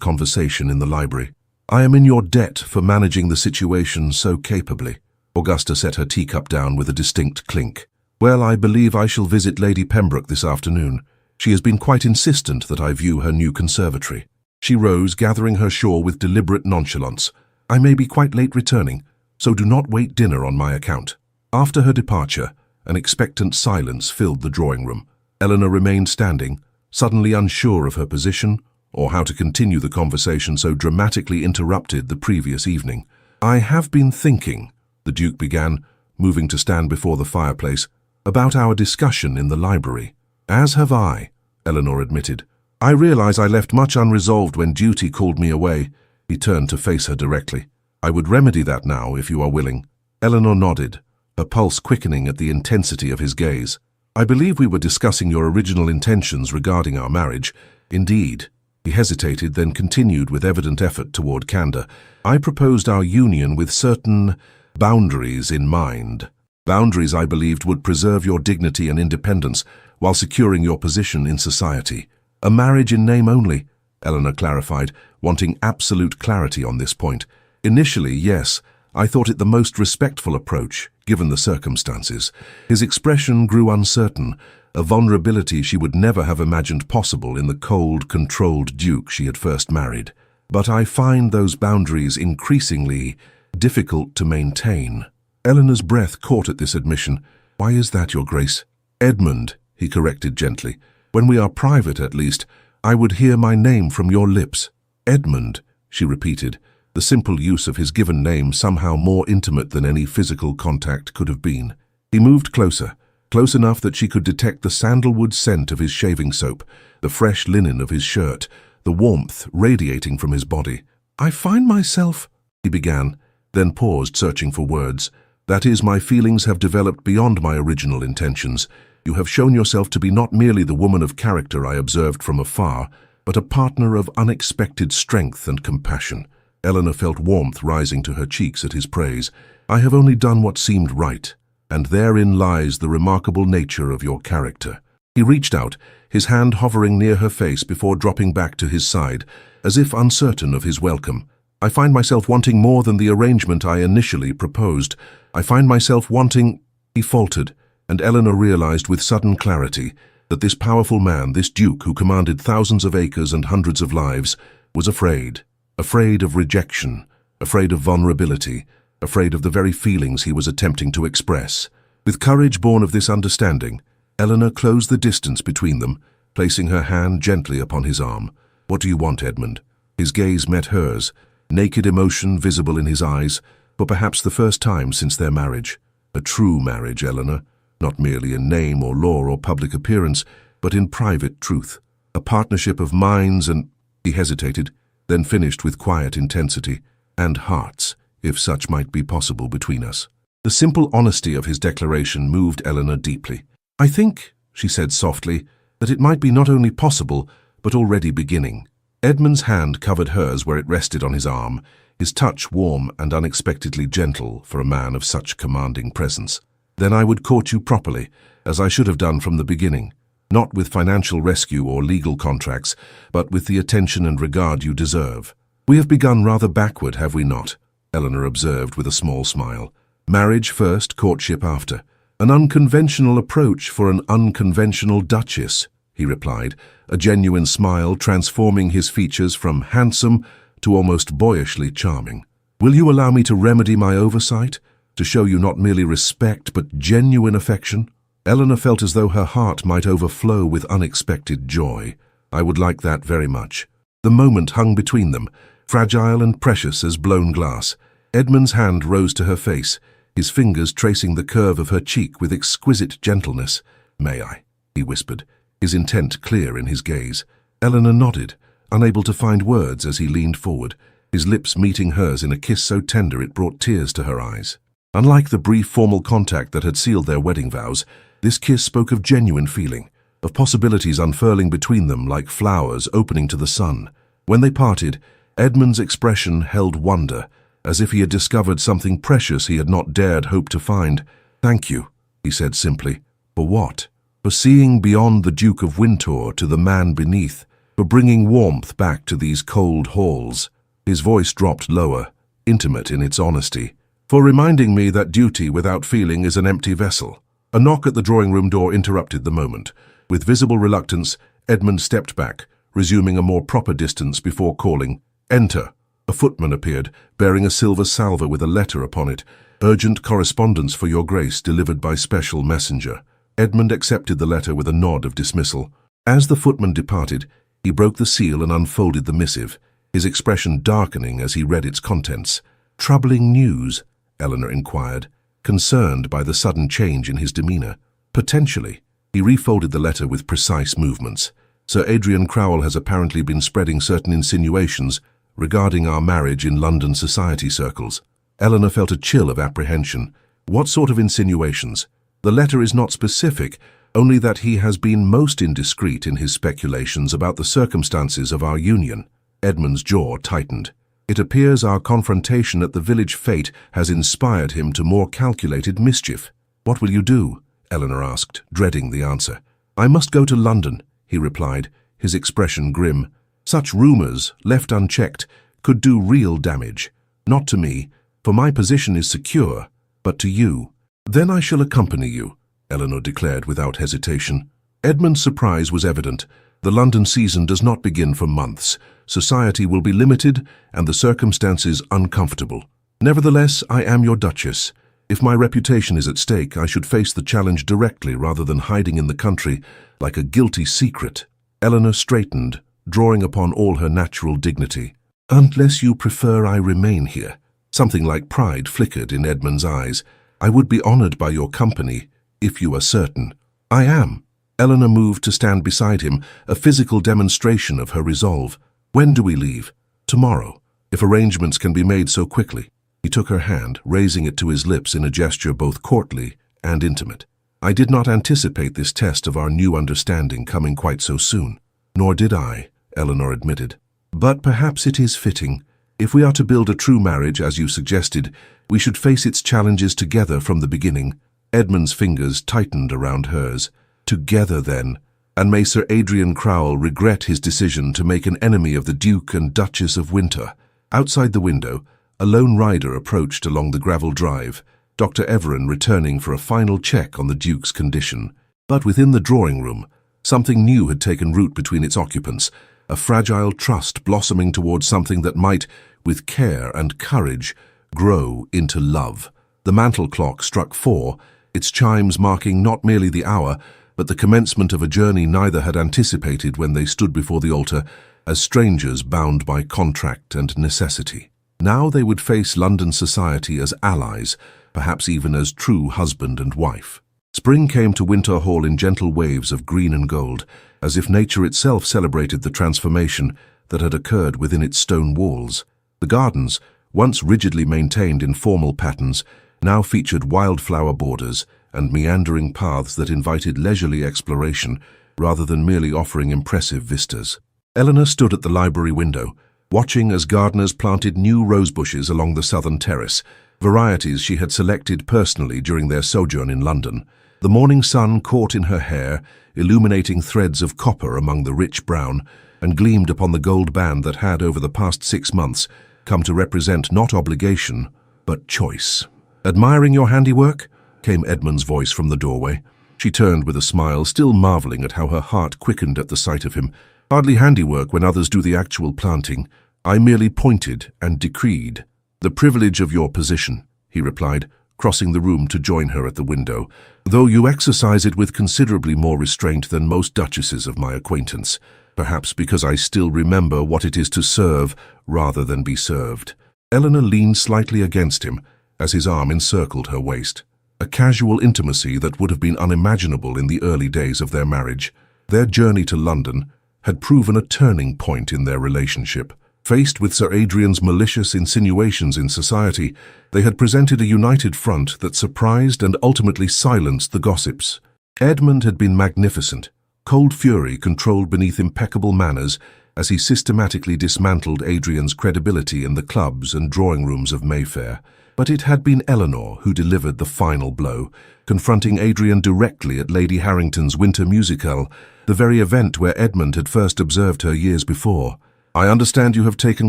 conversation in the library. I am in your debt for managing the situation so capably. Augusta set her teacup down with a distinct clink. Well, I believe I shall visit Lady Pembroke this afternoon. She has been quite insistent that I view her new conservatory. She rose, gathering her shawl with deliberate nonchalance. I may be quite late returning, so do not wait dinner on my account. After her departure, an expectant silence filled the drawing room. Eleanor remained standing, suddenly unsure of her position or how to continue the conversation so dramatically interrupted the previous evening. I have been thinking, the Duke began, moving to stand before the fireplace, about our discussion in the library. As have I, Eleanor admitted. I realize I left much unresolved when duty called me away. He turned to face her directly. I would remedy that now, if you are willing. Eleanor nodded, her pulse quickening at the intensity of his gaze. I believe we were discussing your original intentions regarding our marriage. Indeed. He hesitated, then continued with evident effort toward candor. I proposed our union with certain boundaries in mind. Boundaries I believed would preserve your dignity and independence while securing your position in society. A marriage in name only, Eleanor clarified, wanting absolute clarity on this point. Initially, yes, I thought it the most respectful approach, given the circumstances. His expression grew uncertain, a vulnerability she would never have imagined possible in the cold, controlled Duke she had first married. But I find those boundaries increasingly difficult to maintain. Eleanor's breath caught at this admission. Why is that, Your Grace? Edmund, he corrected gently. When we are private, at least, I would hear my name from your lips. Edmund, she repeated, the simple use of his given name somehow more intimate than any physical contact could have been. He moved closer, close enough that she could detect the sandalwood scent of his shaving soap, the fresh linen of his shirt, the warmth radiating from his body. I find myself, he began, then paused, searching for words. That is, my feelings have developed beyond my original intentions. You have shown yourself to be not merely the woman of character I observed from afar, but a partner of unexpected strength and compassion. Eleanor felt warmth rising to her cheeks at his praise. I have only done what seemed right, and therein lies the remarkable nature of your character. He reached out, his hand hovering near her face before dropping back to his side, as if uncertain of his welcome. I find myself wanting more than the arrangement I initially proposed. I find myself wanting— He faltered, and Eleanor realized with sudden clarity that this powerful man, this Duke who commanded thousands of acres and hundreds of lives, was afraid of rejection, afraid of vulnerability, afraid of the very feelings he was attempting to express. With courage born of this understanding, Eleanor closed the distance between them, placing her hand gently upon his arm. "What do you want, Edmund?" His gaze met hers, naked emotion visible in his eyes, for perhaps the first time since their marriage. A true marriage, Eleanor, not merely in name or law or public appearance, but in private truth. A partnership of minds and— He hesitated, then finished with quiet intensity, "and hearts, if such might be possible between us." The simple honesty of his declaration moved Eleanor deeply. "I think," she said softly, "that it might be not only possible, but already beginning." Edmund's hand covered hers where it rested on his arm, his touch warm and unexpectedly gentle for a man of such commanding presence. "Then I would court you properly, as I should have done from the beginning, not with financial rescue or legal contracts, but with the attention and regard you deserve." "We have begun rather backward, have we not?" Eleanor observed with a small smile. "Marriage first, courtship after. An unconventional approach for an unconventional duchess," he replied, a genuine smile transforming his features from handsome to almost boyishly charming. "Will you allow me to remedy my oversight, to show you not merely respect but genuine affection?" Eleanor felt as though her heart might overflow with unexpected joy. "I would like that very much." The moment hung between them, fragile and precious as blown glass. Edmund's hand rose to her face, his fingers tracing the curve of her cheek with exquisite gentleness. "May I?" he whispered, his intent clear in his gaze. Eleanor nodded, unable to find words as he leaned forward, his lips meeting hers in a kiss so tender it brought tears to her eyes. Unlike the brief formal contact that had sealed their wedding vows, this kiss spoke of genuine feeling, of possibilities unfurling between them like flowers opening to the sun. When they parted, Edmund's expression held wonder, as if he had discovered something precious he had not dared hope to find. "Thank you," he said simply. "For what?" "For seeing beyond the Duke of Windsor to the man beneath, for bringing warmth back to these cold halls." His voice dropped lower, intimate in its honesty. "For reminding me that duty without feeling is an empty vessel." A knock at the drawing-room door interrupted the moment. With visible reluctance, Edmund stepped back, resuming a more proper distance before calling, "Enter." A footman appeared, bearing a silver salver with a letter upon it. "Urgent correspondence for your grace, delivered by special messenger." Edmund accepted the letter with a nod of dismissal. As the footman departed, he broke the seal and unfolded the missive, his expression darkening as he read its contents. "Troubling news?" Eleanor inquired, concerned by the sudden change in his demeanor. "Potentially." He refolded the letter with precise movements. "Sir Adrian Crowell has apparently been spreading certain insinuations regarding our marriage in London society circles." Eleanor felt a chill of apprehension. "What sort of insinuations?" "The letter is not specific, only that he has been most indiscreet in his speculations about the circumstances of our union." Edmund's jaw tightened. "It appears our confrontation at the village fete has inspired him to more calculated mischief." "What will you do?" Eleanor asked, dreading the answer. "I must go to London," he replied, his expression grim. "Such rumors, left unchecked, could do real damage. Not to me, for my position is secure, but to you." "Then I shall accompany you," Eleanor declared without hesitation. Edmund's surprise was evident. The London season does not begin for months. Society will be limited and the circumstances uncomfortable. "Nevertheless, I am your Duchess. If my reputation is at stake, I should face the challenge directly rather than hiding in the country like a guilty secret." Eleanor straightened, drawing upon all her natural dignity. "Unless you prefer I remain here." Something like pride flickered in Edmund's eyes. "I would be honored by your company, if you are certain." "I am." Eleanor moved to stand beside him, a physical demonstration of her resolve. "When do we leave?" "Tomorrow, if arrangements can be made so quickly." He took her hand, raising it to his lips in a gesture both courtly and intimate. "I did not anticipate this test of our new understanding coming quite so soon." "Nor did I," Eleanor admitted. "But perhaps it is fitting. If we are to build a true marriage, as you suggested, we should face its challenges together from the beginning." Edmund's fingers tightened around hers. "Together, then. And may Sir Adrian Crowell regret his decision to make an enemy of the Duke and Duchess of Windsor." Outside the window, a lone rider approached along the gravel drive, Dr. Everin returning for a final check on the Duke's condition. But within the drawing room, something new had taken root between its occupants, a fragile trust blossoming towards something that might, with care and courage, grow into love. The mantel clock struck 4, its chimes marking not merely the hour, but the commencement of a journey neither had anticipated when they stood before the altar as strangers bound by contract and necessity. Now they would face London society as allies, perhaps even as true husband and wife. Spring came to Winter Hall in gentle waves of green and gold, as if nature itself celebrated the transformation that had occurred within its stone walls. The gardens, once rigidly maintained in formal patterns, now featured wildflower borders and meandering paths that invited leisurely exploration rather than merely offering impressive vistas. Eleanor stood at the library window, watching as gardeners planted new rose bushes along the southern terrace, varieties she had selected personally during their sojourn in London. The morning sun caught in her hair, illuminating threads of copper among the rich brown, and gleamed upon the gold band that had, over the past 6 months, come to represent not obligation, but choice. "Admiring your handiwork?" came Edmund's voice from the doorway. She turned with a smile, still marveling at how her heart quickened at the sight of him. "Hardly handiwork when others do the actual planting. I merely pointed and decreed." "The privilege of your position," he replied, crossing the room to join her at the window, "though you exercise it with considerably more restraint than most duchesses of my acquaintance, perhaps because I still remember what it is to serve rather than be served." Eleanor leaned slightly against him as his arm encircled her waist, a casual intimacy that would have been unimaginable in the early days of their marriage. Their journey to London had proven a turning point in their relationship. Faced with Sir Adrian's malicious insinuations in society, they had presented a united front that surprised and ultimately silenced the gossips. Edmund had been magnificent, cold fury controlled beneath impeccable manners as he systematically dismantled Adrian's credibility in the clubs and drawing rooms of Mayfair. But it had been Eleanor who delivered the final blow, confronting Adrian directly at Lady Harrington's winter musicale, the very event where Edmund had first observed her years before. "I understand you have taken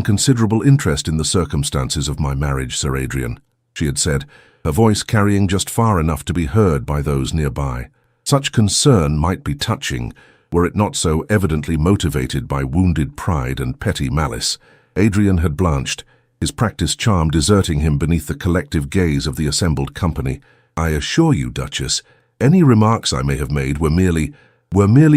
considerable interest in the circumstances of my marriage, Sir Adrian," she had said, her voice carrying just far enough to be heard by those nearby. Such concern might be touching, were it not so evidently motivated by wounded pride and petty malice. Adrian had blanched, his practiced charm deserting him beneath the collective gaze of the assembled company. "I assure you, Duchess, any remarks I may have made were merely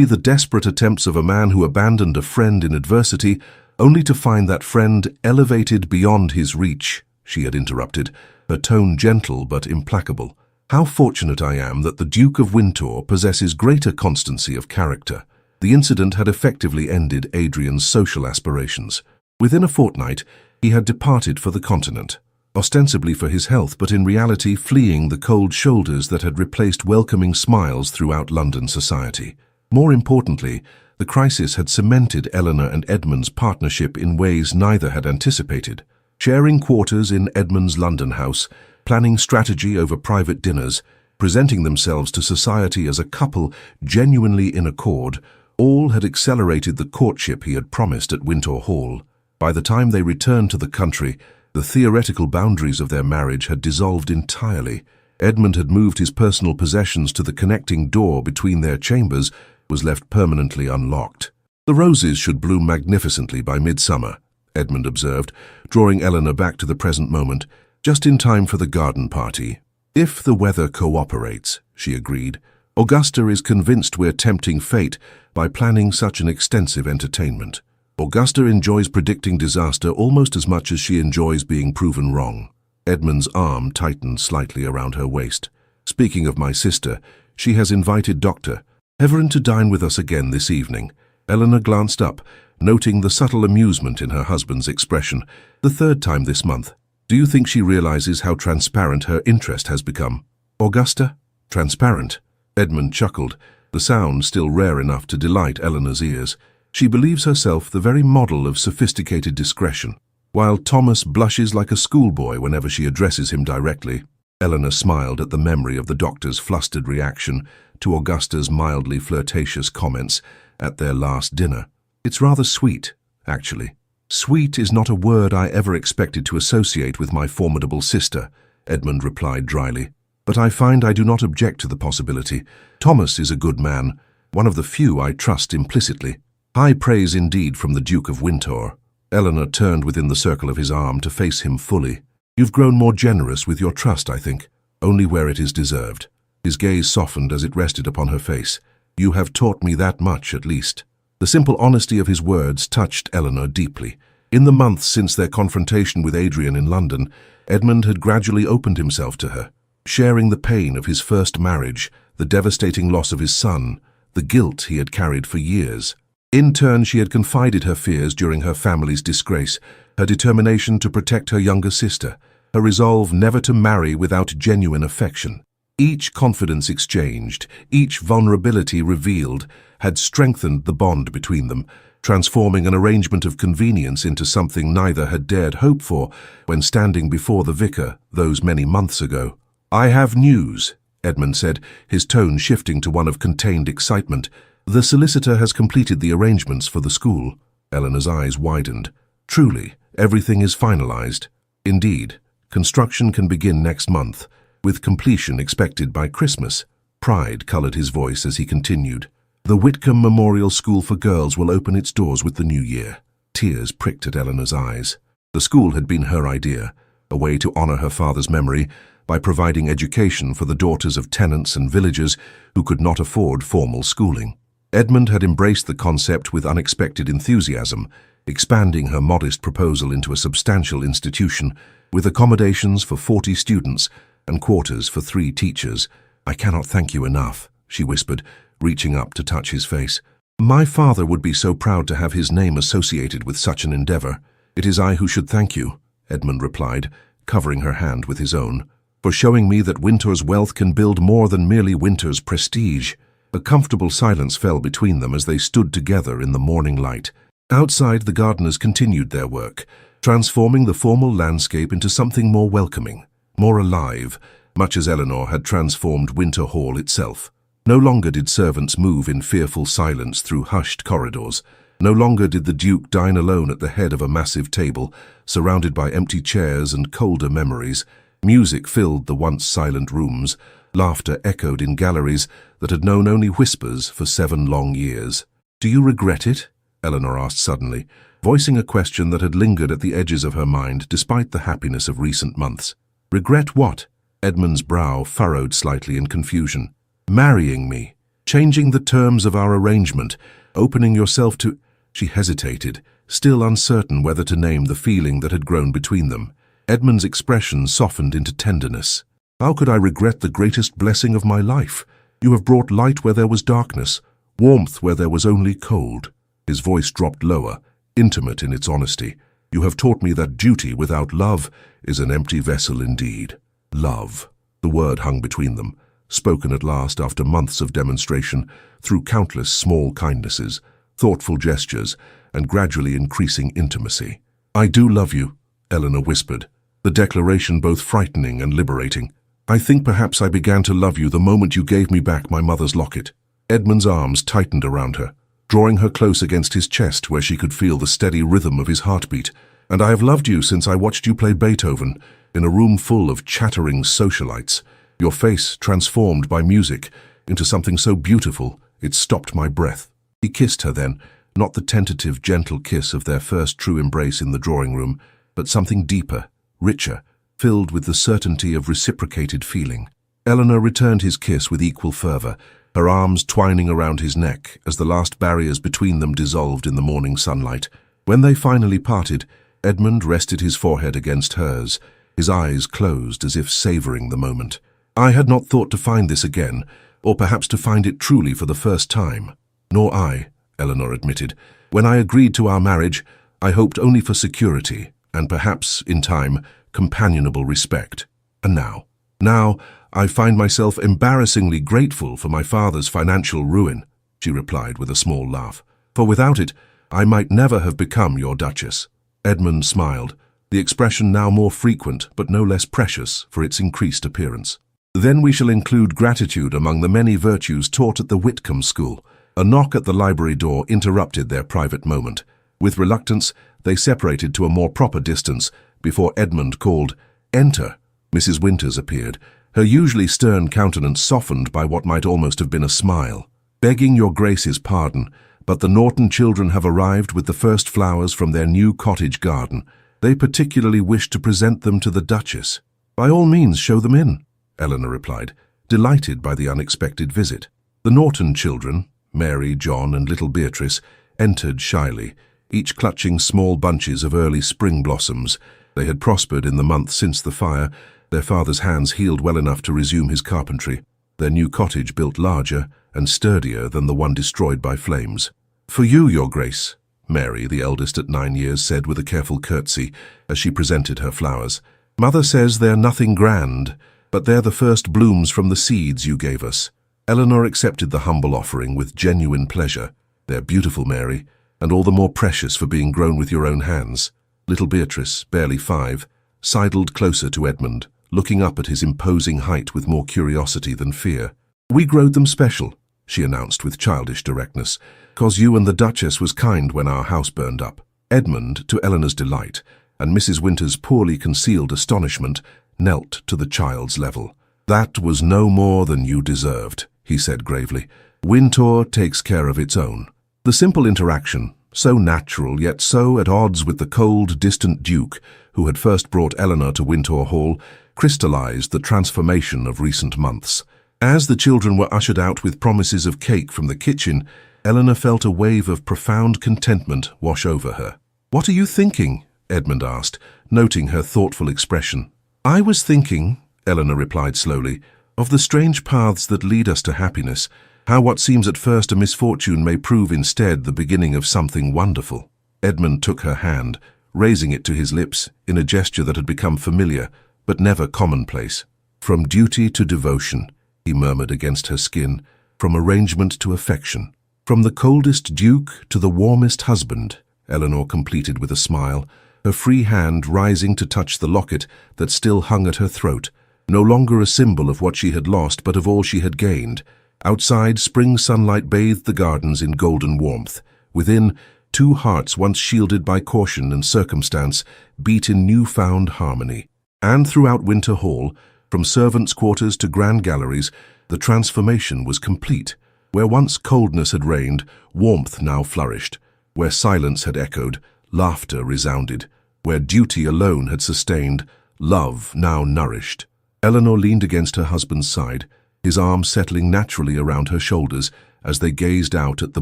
the desperate attempts of a man who abandoned a friend in adversity, only to find that friend elevated beyond his reach," she had interrupted, her tone gentle but implacable. "How fortunate I am that the Duke of Windsor possesses greater constancy of character." The incident had effectively ended Adrian's social aspirations. Within a fortnight, he had departed for the continent, ostensibly for his health, but in reality fleeing the cold shoulders that had replaced welcoming smiles throughout London society. More importantly, the crisis had cemented Eleanor and Edmund's partnership in ways neither had anticipated. Sharing quarters in Edmund's London house, planning strategy over private dinners, presenting themselves to society as a couple genuinely in accord, all had accelerated the courtship he had promised at Winter Hall. By the time they returned to the country, the theoretical boundaries of their marriage had dissolved entirely. Edmund had moved his personal possessions to the connecting door between their chambers, was left permanently unlocked. "The roses should bloom magnificently by midsummer," Edmund observed, drawing Eleanor back to the present moment, "just in time for the garden party." "If the weather cooperates," she agreed. "Augusta is convinced we're tempting fate by planning such an extensive entertainment. Augusta enjoys predicting disaster almost as much as she enjoys being proven wrong." Edmund's arm tightened slightly around her waist. "Speaking of my sister, she has invited Dr. Everin to dine with us again this evening." Eleanor glanced up, noting the subtle amusement in her husband's expression. "The 3rd time this month. Do you think she realizes how transparent her interest has become?" "Augusta? Transparent?" Edmund chuckled, the sound still rare enough to delight Eleanor's ears. "She believes herself the very model of sophisticated discretion, while Thomas blushes like a schoolboy whenever she addresses him directly." Eleanor smiled at the memory of the doctor's flustered reaction to Augusta's mildly flirtatious comments at their last dinner. "It's rather sweet, actually." "Sweet is not a word I ever expected to associate with my formidable sister," Edmund replied dryly. "But I find I do not object to the possibility. Thomas is a good man, one of the few I trust implicitly." "High praise indeed from the Duke of Windsor." Eleanor turned within the circle of his arm to face him fully. You've grown more generous with your trust, I think, only where it is deserved. His gaze softened as it rested upon her face. You have taught me that much, at least. The simple honesty of his words touched Eleanor deeply. In the months since their confrontation with Adrian in London, Edmund had gradually opened himself to her, sharing the pain of his first marriage, the devastating loss of his son, the guilt he had carried for years. In turn, she had confided her fears during her family's disgrace, her determination to protect her younger sister, her resolve never to marry without genuine affection. Each confidence exchanged, each vulnerability revealed, had strengthened the bond between them, transforming an arrangement of convenience into something neither had dared hope for when standing before the vicar those many months ago. "I have news," Edmund said, his tone shifting to one of contained excitement. "The solicitor has completed the arrangements for the school." Eleanor's eyes widened. "Truly, everything is finalized." "Indeed, construction can begin next month, with completion expected by Christmas." Pride colored his voice as he continued. "The Whitcomb Memorial School for Girls will open its doors with the new year." Tears pricked at Eleanor's eyes. The school had been her idea, a way to honor her father's memory by providing education for the daughters of tenants and villagers who could not afford formal schooling. Edmund had embraced the concept with unexpected enthusiasm, expanding her modest proposal into a substantial institution with accommodations for 40 students and quarters for 3 teachers. "I cannot thank you enough," she whispered, reaching up to touch his face. "My father would be so proud to have his name associated with such an endeavor." "It is I who should thank you," Edmund replied, covering her hand with his own, "for showing me that Winter's wealth can build more than merely Winter's prestige." A comfortable silence fell between them as they stood together in the morning light. Outside, the gardeners continued their work, transforming the formal landscape into something more welcoming, more alive, much as Eleanor had transformed Winter Hall itself. No longer did servants move in fearful silence through hushed corridors. No longer did the Duke dine alone at the head of a massive table, surrounded by empty chairs and colder memories. Music filled the once silent rooms. Laughter echoed in galleries that had known only whispers for 7 long years. "Do you regret it?" Eleanor asked suddenly, voicing a question that had lingered at the edges of her mind despite the happiness of recent months. "Regret what?" Edmund's brow furrowed slightly in confusion. "Marrying me, changing the terms of our arrangement, opening yourself to—" She hesitated, still uncertain whether to name the feeling that had grown between them. Edmund's expression softened into tenderness. "How could I regret the greatest blessing of my life? You have brought light where there was darkness, warmth where there was only cold." His voice dropped lower, intimate in its honesty. "You have taught me that duty without love is an empty vessel indeed." Love. The word hung between them, spoken at last after months of demonstration, through countless small kindnesses, thoughtful gestures, and gradually increasing intimacy. "I do love you," Eleanor whispered, the declaration both frightening and liberating. "I think perhaps I began to love you the moment you gave me back my mother's locket." Edmund's arms tightened around her, drawing her close against his chest where she could feel the steady rhythm of his heartbeat. "And I have loved you since I watched you play Beethoven in a room full of chattering socialites, your face transformed by music into something so beautiful it stopped my breath." He kissed her then, not the tentative, gentle kiss of their first true embrace in the drawing room, but something deeper, richer, filled with the certainty of reciprocated feeling. Eleanor returned his kiss with equal fervor, her arms twining around his neck as the last barriers between them dissolved in the morning sunlight. When they finally parted, Edmund rested his forehead against hers, his eyes closed as if savoring the moment. "I had not thought to find this again, or perhaps to find it truly for the first time." "Nor I," Eleanor admitted. "When I agreed to our marriage, I hoped only for security, and perhaps, in time, companionable respect. And now, I find myself embarrassingly grateful for my father's financial ruin," she replied with a small laugh. "For without it, I might never have become your Duchess." Edmund smiled, the expression now more frequent but no less precious for its increased appearance. "Then we shall include gratitude among the many virtues taught at the Whitcomb School." A knock at the library door interrupted their private moment. With reluctance, they separated to a more proper distance before Edmund called, "Enter." Mrs. Winters appeared, her usually stern countenance softened by what might almost have been a smile. "Begging your Grace's pardon, but the Norton children have arrived with the first flowers from their new cottage garden. They particularly wished to present them to the Duchess. "By all means, show them in," Eleanor replied, delighted by the unexpected visit. The Norton children, Mary, John, and little Beatrice, entered shyly, each clutching small bunches of early spring blossoms. They had prospered in the month since the fire. Their father's hands healed well enough to resume his carpentry, their new cottage built larger and sturdier than the one destroyed by flames. "For you, Your Grace," Mary, the eldest at 9 years, said with a careful curtsy as she presented her flowers. "Mother says they're nothing grand, but they're the first blooms from the seeds you gave us." Eleanor accepted the humble offering with genuine pleasure. "They're beautiful, Mary, and all the more precious for being grown with your own hands." Little Beatrice, barely 5, sidled closer to Edmund, looking up at his imposing height with more curiosity than fear. "We growed them special," she announced with childish directness, "'cause you and the Duchess was kind when our house burned up." Edmund, to Eleanor's delight, and Mrs. Winter's poorly concealed astonishment, knelt to the child's level. "That was no more than you deserved," he said gravely. "Wintour takes care of its own." The simple interaction, so natural yet so at odds with the cold, distant Duke who had first brought Eleanor to Wintour Hall, crystallized the transformation of recent months. As the children were ushered out with promises of cake from the kitchen, Eleanor felt a wave of profound contentment wash over her. "What are you thinking?" Edmund asked, noting her thoughtful expression. "I was thinking," Eleanor replied slowly, "of the strange paths that lead us to happiness, how what seems at first a misfortune may prove instead the beginning of something wonderful." Edmund took her hand, raising it to his lips in a gesture that had become familiar, but never commonplace. "From duty to devotion," he murmured against her skin, "from arrangement to affection. From the coldest duke to the warmest husband," Eleanor completed with a smile, her free hand rising to touch the locket that still hung at her throat, no longer a symbol of what she had lost but of all she had gained. Outside, spring sunlight bathed the gardens in golden warmth. Within, 2 hearts once shielded by caution and circumstance beat in newfound harmony. And throughout Winter Hall, from servants' quarters to grand galleries, the transformation was complete. Where once coldness had reigned, warmth now flourished. Where silence had echoed, laughter resounded. Where duty alone had sustained, love now nourished. Eleanor leaned against her husband's side, his arm settling naturally around her shoulders as they gazed out at the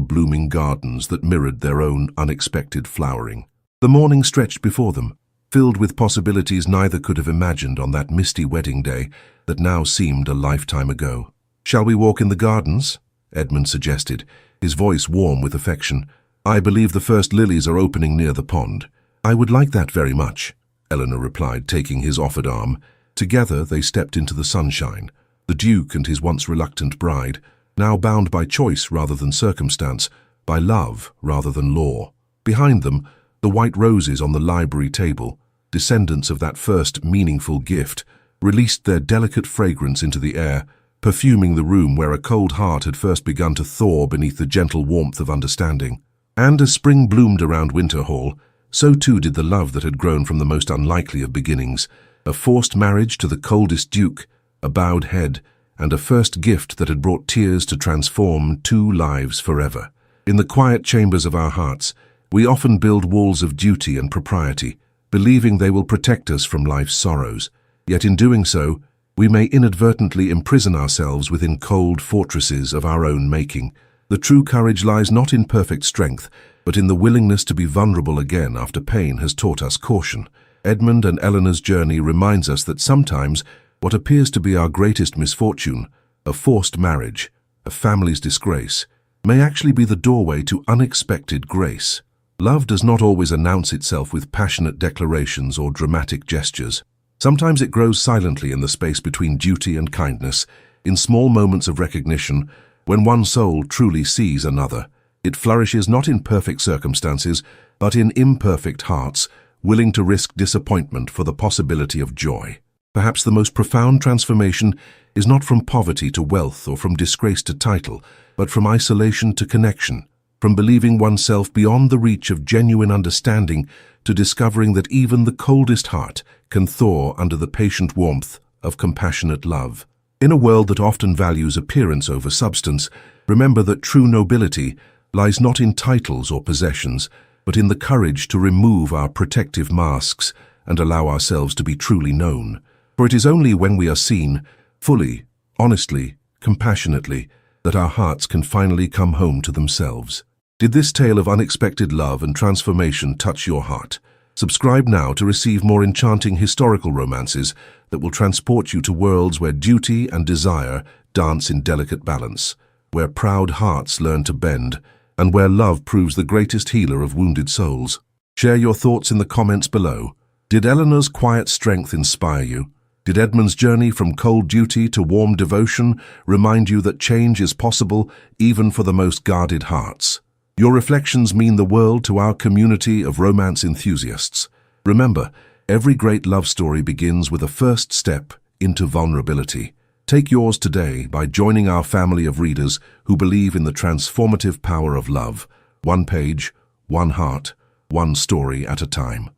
blooming gardens that mirrored their own unexpected flowering. The morning stretched before them, filled with possibilities neither could have imagined on that misty wedding day that now seemed a lifetime ago. "Shall we walk in the gardens?" Edmund suggested, his voice warm with affection. "I believe the first lilies are opening near the pond." "I would like that very much," Eleanor replied, taking his offered arm. Together they stepped into the sunshine, the Duke and his once reluctant bride, now bound by choice rather than circumstance, by love rather than law. Behind them, the white roses on the library table, descendants of that first meaningful gift, released their delicate fragrance into the air, perfuming the room where a cold heart had first begun to thaw beneath the gentle warmth of understanding. And as spring bloomed around Winter Hall, so too did the love that had grown from the most unlikely of beginnings, a forced marriage to the coldest duke, a bowed head, and a first gift that had brought tears to transform 2 lives forever. In the quiet chambers of our hearts, we often build walls of duty and propriety, believing they will protect us from life's sorrows. Yet in doing so, we may inadvertently imprison ourselves within cold fortresses of our own making. The true courage lies not in perfect strength, but in the willingness to be vulnerable again after pain has taught us caution. Edmund and Eleanor's journey reminds us that sometimes what appears to be our greatest misfortune, a forced marriage, a family's disgrace, may actually be the doorway to unexpected grace. Love does not always announce itself with passionate declarations or dramatic gestures. Sometimes it grows silently in the space between duty and kindness, in small moments of recognition, when one soul truly sees another. It flourishes not in perfect circumstances, but in imperfect hearts, willing to risk disappointment for the possibility of joy. Perhaps the most profound transformation is not from poverty to wealth or from disgrace to title, but from isolation to connection, from believing oneself beyond the reach of genuine understanding to discovering that even the coldest heart can thaw under the patient warmth of compassionate love. In a world that often values appearance over substance, remember that true nobility lies not in titles or possessions, but in the courage to remove our protective masks and allow ourselves to be truly known. For it is only when we are seen, fully, honestly, compassionately, that our hearts can finally come home to themselves. Did this tale of unexpected love and transformation touch your heart? Subscribe now to receive more enchanting historical romances that will transport you to worlds where duty and desire dance in delicate balance, where proud hearts learn to bend, and where love proves the greatest healer of wounded souls. Share your thoughts in the comments below. Did Eleanor's quiet strength inspire you? Did Edmund's journey from cold duty to warm devotion remind you that change is possible even for the most guarded hearts? Your reflections mean the world to our community of romance enthusiasts. Remember, every great love story begins with a first step into vulnerability. Take yours today by joining our family of readers who believe in the transformative power of love. One page, one heart, one story at a time.